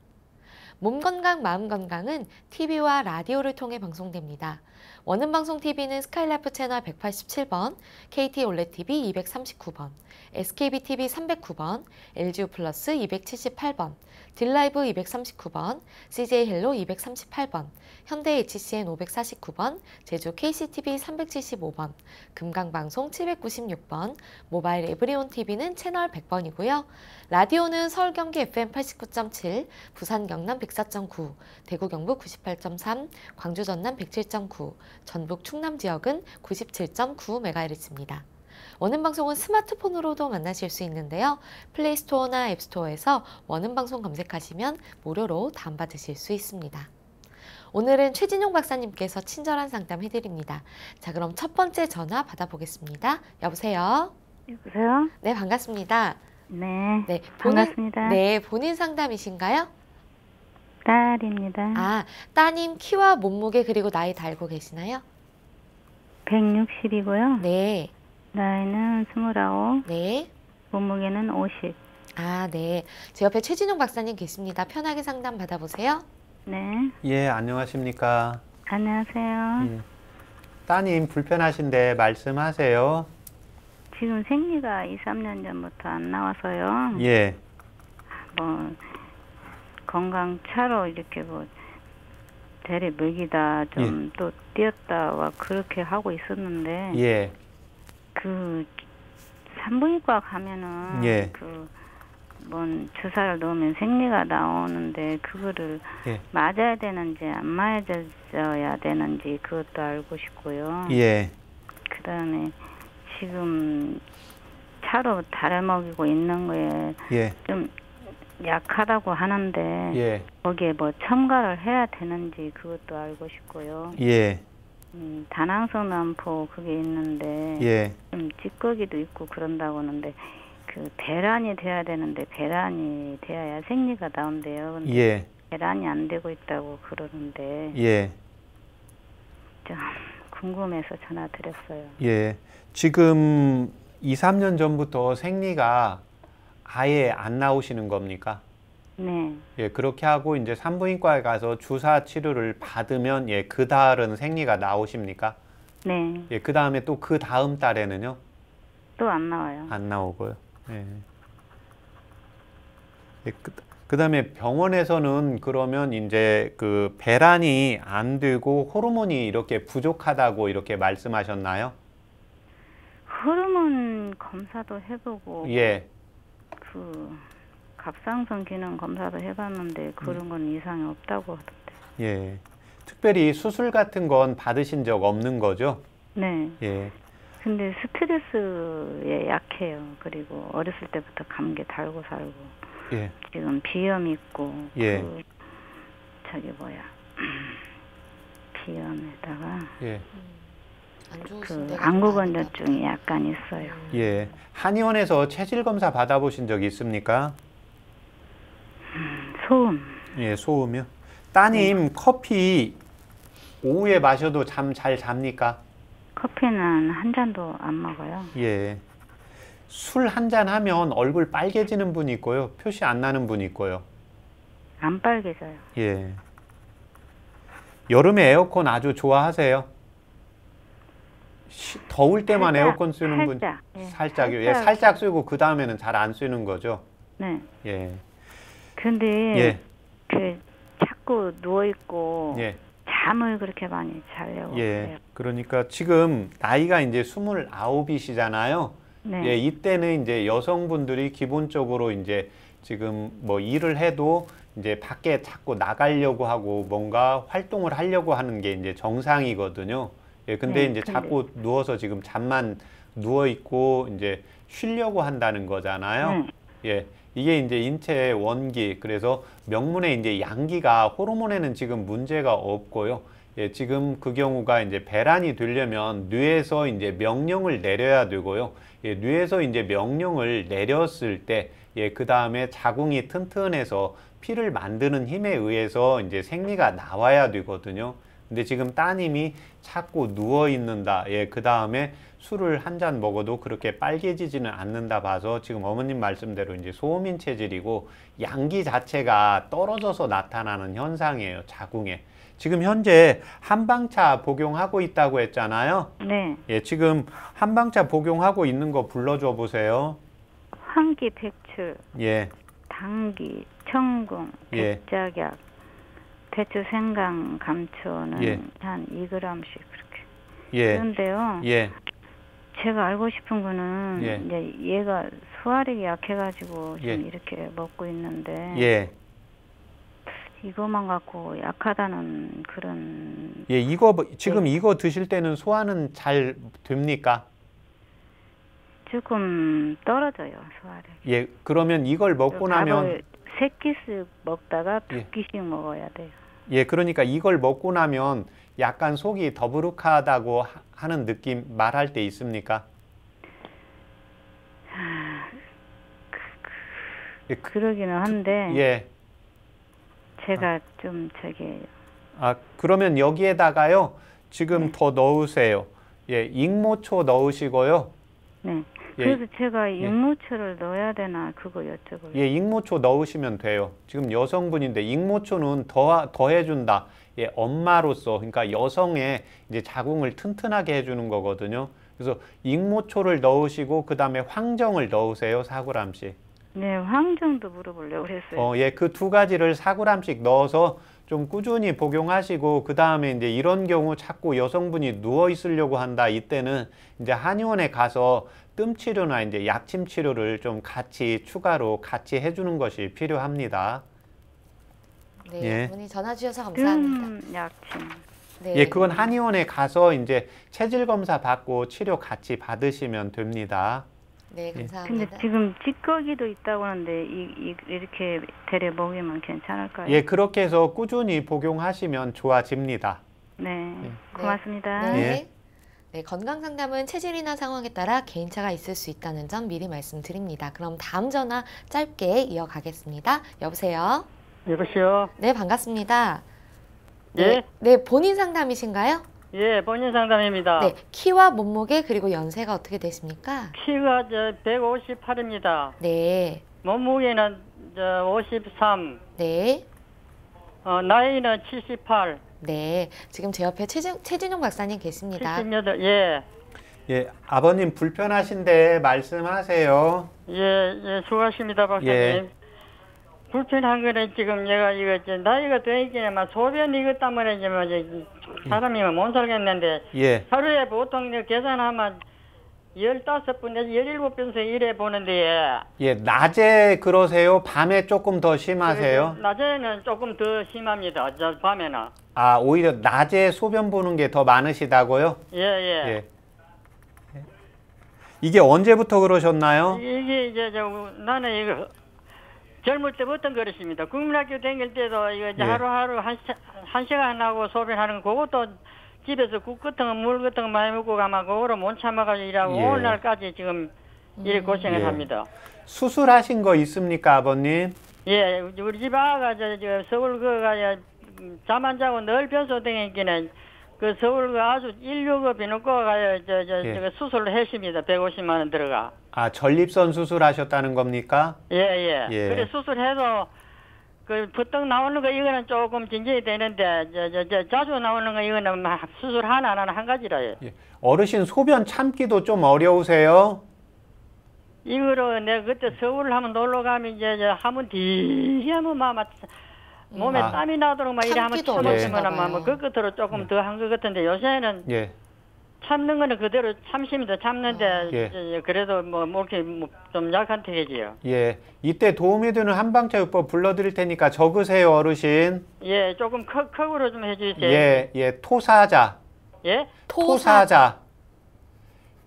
몸 건강, 마음 건강은 TV와 라디오를 통해 방송됩니다. 원음방송TV는 스카이라이프 채널 187번, KT 올레TV 239번, SKBTV 309번, LGU 플러스 278번, 딜라이브 239번, CJ헬로 238번, 현대 HCN 549번, 제주 KCTV 375번, 금강방송 796번, 모바일 에브리온TV는 채널 100번이고요. 라디오는 서울 경기 FM 89.7, 부산 경남 104.9, 대구 경북 98.3, 광주 전남 107.9, 전북 충남 지역은 97.9MHz입니다. 원음방송은 스마트폰으로도 만나실 수 있는데요. 플레이스토어나 앱스토어에서 원음방송 검색하시면 무료로 다운받으실 수 있습니다. 오늘은 최진용 박사님께서 친절한 상담 해드립니다. 자, 그럼 첫 번째 전화 받아보겠습니다. 여보세요? 여보세요? 네, 반갑습니다. 네, 네, 반갑습니다. 네, 본인 상담이신가요? 딸입니다. 아, 따님 키와 몸무게 그리고 나이 다 알고 계시나요? 160이고요. 네, 나이는 29, 네. 몸무게는 50. 아, 네. 제 옆에 최진용 박사님 계십니다. 편하게 상담 받아보세요. 네, 예, 안녕하십니까. 안녕하세요. 예. 따님 불편하신데 말씀하세요. 지금 생리가 2, 3년 전부터 안 나와서요. 예, 뭐 건강차로 이렇게 뭐 대리 먹이다 좀 또 뛰었다 와 그렇게 하고 있었는데 예, 그 산부인과 가면은 예. 뭔 주사를 넣으면 생리가 나오는데 그거를 예. 맞아야 되는지 안 맞아야 되는지 그것도 알고 싶고요. 예, 그다음에 지금 차로 달아 먹이고 있는 거에 예, 좀 약하다고 하는데 예, 거기에 뭐 첨가를 해야 되는지 그것도 알고 싶고요. 예, 다낭성 난포 그게 있는데 예, 좀 찌꺼기도 있고 그런다고 하는데 그 배란이 돼야 되는데 배란이 돼야 생리가 나온대요. 근데 예, 배란이 안 되고 있다고 그러는데 예, 좀 궁금해서 전화 드렸어요. 예. 지금 2, 3년 전부터 생리가 아예 안 나오시는 겁니까? 네, 예, 그렇게 하고 이제 산부인과에 가서 주사 치료를 받으면 그 달은 생리가 나오십니까? 네, 예, 그 다음에 또 그 다음 달에는요? 또 안 나와요. 안 나오고요. 예. 예, 그 다음에 병원에서는 그러면 이제 그 배란이 안 되고 호르몬이 이렇게 부족하다고 이렇게 말씀하셨나요? 호르몬 검사도 해보고 예, 그 갑상선 기능 검사도 해봤는데 그런 건 이상이 없다고 하던데. 예. 특별히 수술 같은 건 받으신 적 없는 거죠? 네. 예, 근데 스트레스에 약해요. 그리고 어렸을 때부터 감기 달고 살고 예, 지금 비염 있고 예. 그 저기 뭐야 비염에다가 예, 안 좋으신 그 데가 안구건조증이 약간 있어요. 예. 한의원에서 체질 검사 받아보신 적 있습니까? 소음. 예, 소음이요. 따님 커피 오후에 마셔도 잠 잘 잡니까? 커피는 한 잔도 안 먹어요. 예. 술 한 잔 하면 얼굴 빨개지는 분이 있고요. 표시 안 나는 분이 있고요. 안 빨개져요. 예. 여름에 에어컨 아주 좋아하세요? 더울 때만 살짝, 에어컨 쓰는 분 살짝, 예, 살짝요. 예, 살짝. 살짝 쓰고 그 다음에는 잘 안 쓰는 거죠. 네. 예. 근데 예. 그 자꾸 누워 있고 예. 잠을 그렇게 많이 자려고 예. 해요. 그러니까 지금 나이가 이제 29이시잖아요. 네. 예, 이때는 이제 여성분들이 기본적으로 이제 지금 뭐 일을 해도 이제 밖에 자꾸 나가려고 하고 뭔가 활동을 하려고 하는 게 이제 정상이거든요. 예, 근데 네, 이제 근데- 자꾸 누워서 지금 잠만 누워 있고 이제 쉬려고 한다는 거잖아요. 네. 예, 이게 이제 인체의 원기, 그래서 명문의 이제 양기가 호르몬에는 지금 문제가 없고요. 예, 지금 그 경우가 이제 배란이 되려면 뇌에서 이제 명령을 내려야 되고요. 예, 뇌에서 이제 명령을 내렸을 때, 예, 그 다음에 자궁이 튼튼해서 피를 만드는 힘에 의해서 이제 생리가 나와야 되거든요. 근데 지금 따님이 자꾸 누워 있는다. 예, 그 다음에 술을 한 잔 먹어도 그렇게 빨개지지는 않는다 봐서 지금 어머님 말씀대로 이제 소음인 체질이고 양기 자체가 떨어져서 나타나는 현상이에요, 자궁에. 지금 현재 한방차 복용하고 있다고 했잖아요. 네. 예, 지금 한방차 복용하고 있는 거 불러줘 보세요. 환기 백출, 예, 당기, 청궁, 예. 백작약, 배추 생강 감초는 예. 한 2g씩 그렇게. 예, 그런데요. 예, 제가 알고 싶은 거는 예. 이제 얘가 소화력이 약해가지고 지금 예. 이렇게 먹고 있는데 예. 이거만 갖고 약하다는 그런 예, 지금 이거 드실 때는 소화는 잘 됩니까? 조금 떨어져요 소화력이. 예, 그러면 이걸 먹고 나면 밥을 3끼씩 먹다가 예. 2끼씩 먹어야 돼요. 예, 그러니까 이걸 먹고 나면 약간 속이 더부룩하다고 하는 느낌 말할 때 있습니까? 예, 그러기는 한데 예. 제가 좀 저기 아, 그러면 여기에다가요. 지금 네. 더 넣으세요. 예, 익모초 넣으시고요. 네. 예. 그래서 제가 익모초를 넣어야 되나 그거 여쭤보려고. 예, 익모초 넣으시면 돼요. 지금 여성분인데 익모초는 더 해준다. 예, 엄마로서 그러니까 여성의 이제 자궁을 튼튼하게 해주는 거거든요. 그래서 익모초를 넣으시고 그 다음에 황정을 넣으세요. 4g씩. 네, 황정도 물어보려고 그랬어요. 예, 그 두 가지를 4g씩 넣어서 좀 꾸준히 복용하시고 그 다음에 이제 이런 경우 자꾸 여성분이 누워 있으려고 한다. 이때는 이제 한의원에 가서 뜸 치료나 이제 약침 치료를 좀 같이 추가로 같이 해주는 것이 필요합니다. 네, 예. 어머니 전화 주셔서 감사합니다. 약침. 네. 예, 그건 한의원에 가서 이제 체질 검사 받고 치료 같이 받으시면 됩니다. 네, 근데 감사합니다. 지금 찌꺼기도 있다고 하는데 이렇게 대려 먹이면 괜찮을까요? 예, 그렇게 해서 꾸준히 복용하시면 좋아집니다. 네, 고맙습니다. 네. 예. 네, 건강 상담은 체질이나 상황에 따라 개인차가 있을 수 있다는 점 미리 말씀드립니다. 그럼 다음 전화 짧게 이어가겠습니다. 여보세요? 여보세요? 네, 반갑습니다. 네, 예? 네, 본인 상담이신가요? 예, 본인 상담입니다. 네, 키와 몸무게 그리고 연세가 어떻게 되십니까? 키가 158입니다. 네, 몸무게는 53. 네, 나이는 78. 네. 지금 제 옆에 최진용 박사님 계십니다. 78. 예. 예, 아버님 불편하신데 말씀하세요. 예, 수고하십니다, 박사님. 예. 불편한 거는 지금 얘가 이거 이제 나이가 되기에만 소변 이것 때문에 이제 뭐 사람이 못 살겠는데 예, 하루에 보통 이제 계산하면 15번 내지 17번씩 일해 보는데 예, 낮에 그러세요? 밤에 조금 더 심하세요? 낮에는 조금 더 심합니다. 저 밤에는. 아, 오히려 낮에 소변 보는 게 더 많으시다고요? 예, 예. 예. 이게 언제부터 그러셨나요? 이게 이제 나는 이거 젊을 때부터 그렇습니다. 국민학교 다닐 때도 이거 이제 예. 하루하루 한 시간 하고 소변하는 거 그것도 집에서 국 같은 거 물 같은 거 많이 먹고 가면 그거로 못 참아가지고 일하고 예. 오늘날까지 지금 이렇게 고생을 예. 합니다. 수술하신 거 있습니까, 아버님? 예, 우리 집 아가 저 서울 그가 잠 안 자고 늘 변소 다니기는 그 서울 그 아주 119 비누과 가요 예. 수술을 했습니다. 150만 원 들어가. 아, 전립선 수술하셨다는 겁니까? 예. 예. 그래 수술해도 그 부쩍 나오는 거 이거는 조금 진전이 되는데 자주 나오는 거 이거는 막 수술 하나는 한 가지라요. 예. 어르신 소변 참기도 좀 어려우세요? 이거로 내가 그때 서울 한번 놀러 가면 이제 한번 뒤 하면 막 몸에 땀이 나도록 막 이래 한번 참기도 참으면 어려우신가 뭐 그 끝으로 조금 더 한 것 같은데 요새는 예. 참는 거는 그대로 참습니다. 참는데 예. 그래도 뭐 이렇게 좀 약한 태계지요. 예. 이때 도움이 되는 한방차요법 불러드릴 테니까 적으세요, 어르신. 예, 조금 컵으로 좀 해주세요. 예, 예. 토사자. 예? 토사자.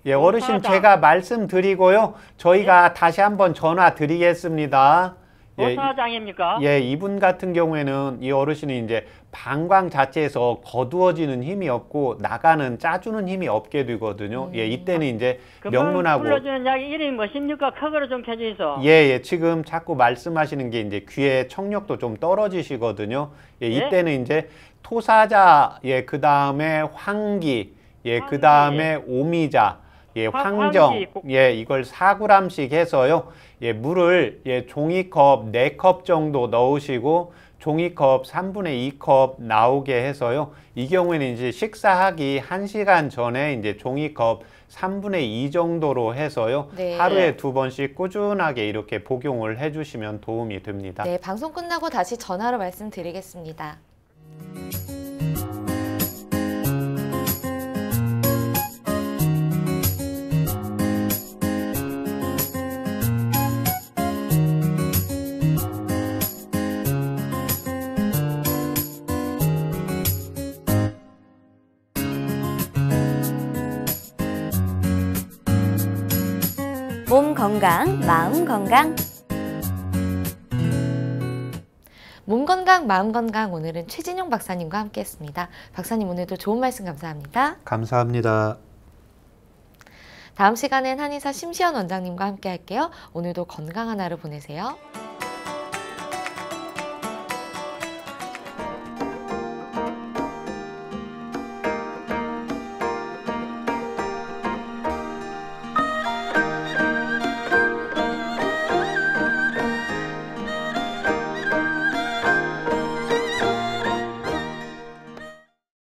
예, 어르신 토사자. 제가 말씀드리고요. 저희가 다시 한번 전화 드리겠습니다. 예, 도사장입니까? 예, 이분 같은 경우에는 이 어르신이 이제 방광 자체에서 거두어지는 힘이 없고 나가는 짜주는 힘이 없게 되거든요. 예, 이때는 이제 명문하고 불러주는 약 이름이 뭐십니까? 컵으로 좀 켜주이소. 예, 예, 지금 자꾸 말씀하시는 게 이제 귀의 청력도 좀 떨어지시거든요. 예, 예? 이때는 이제 토사자, 예, 그 다음에 황기, 예, 그 다음에 오미자, 예, 황정, 황기. 예, 이걸 4g씩 해서요. 예, 물을 예, 종이컵 4컵 정도 넣으시고 종이컵 3분의 2컵 나오게 해서요. 이 경우에는 이제 식사하기 1시간 전에 이제 종이컵 3분의 2 정도로 해서요. 네. 하루에 2번씩 꾸준하게 이렇게 복용을 해주시면 도움이 됩니다. 네, 방송 끝나고 다시 전화로 말씀드리겠습니다. 몸 건강, 마음 건강. 몸 건강, 마음 건강 오늘은 최진용 박사님과 함께했습니다. 박사님 오늘도 좋은 말씀 감사합니다. 감사합니다. 다음 시간엔 한의사 심시연 원장님과 함께 할게요. 오늘도 건강한 하루 보내세요.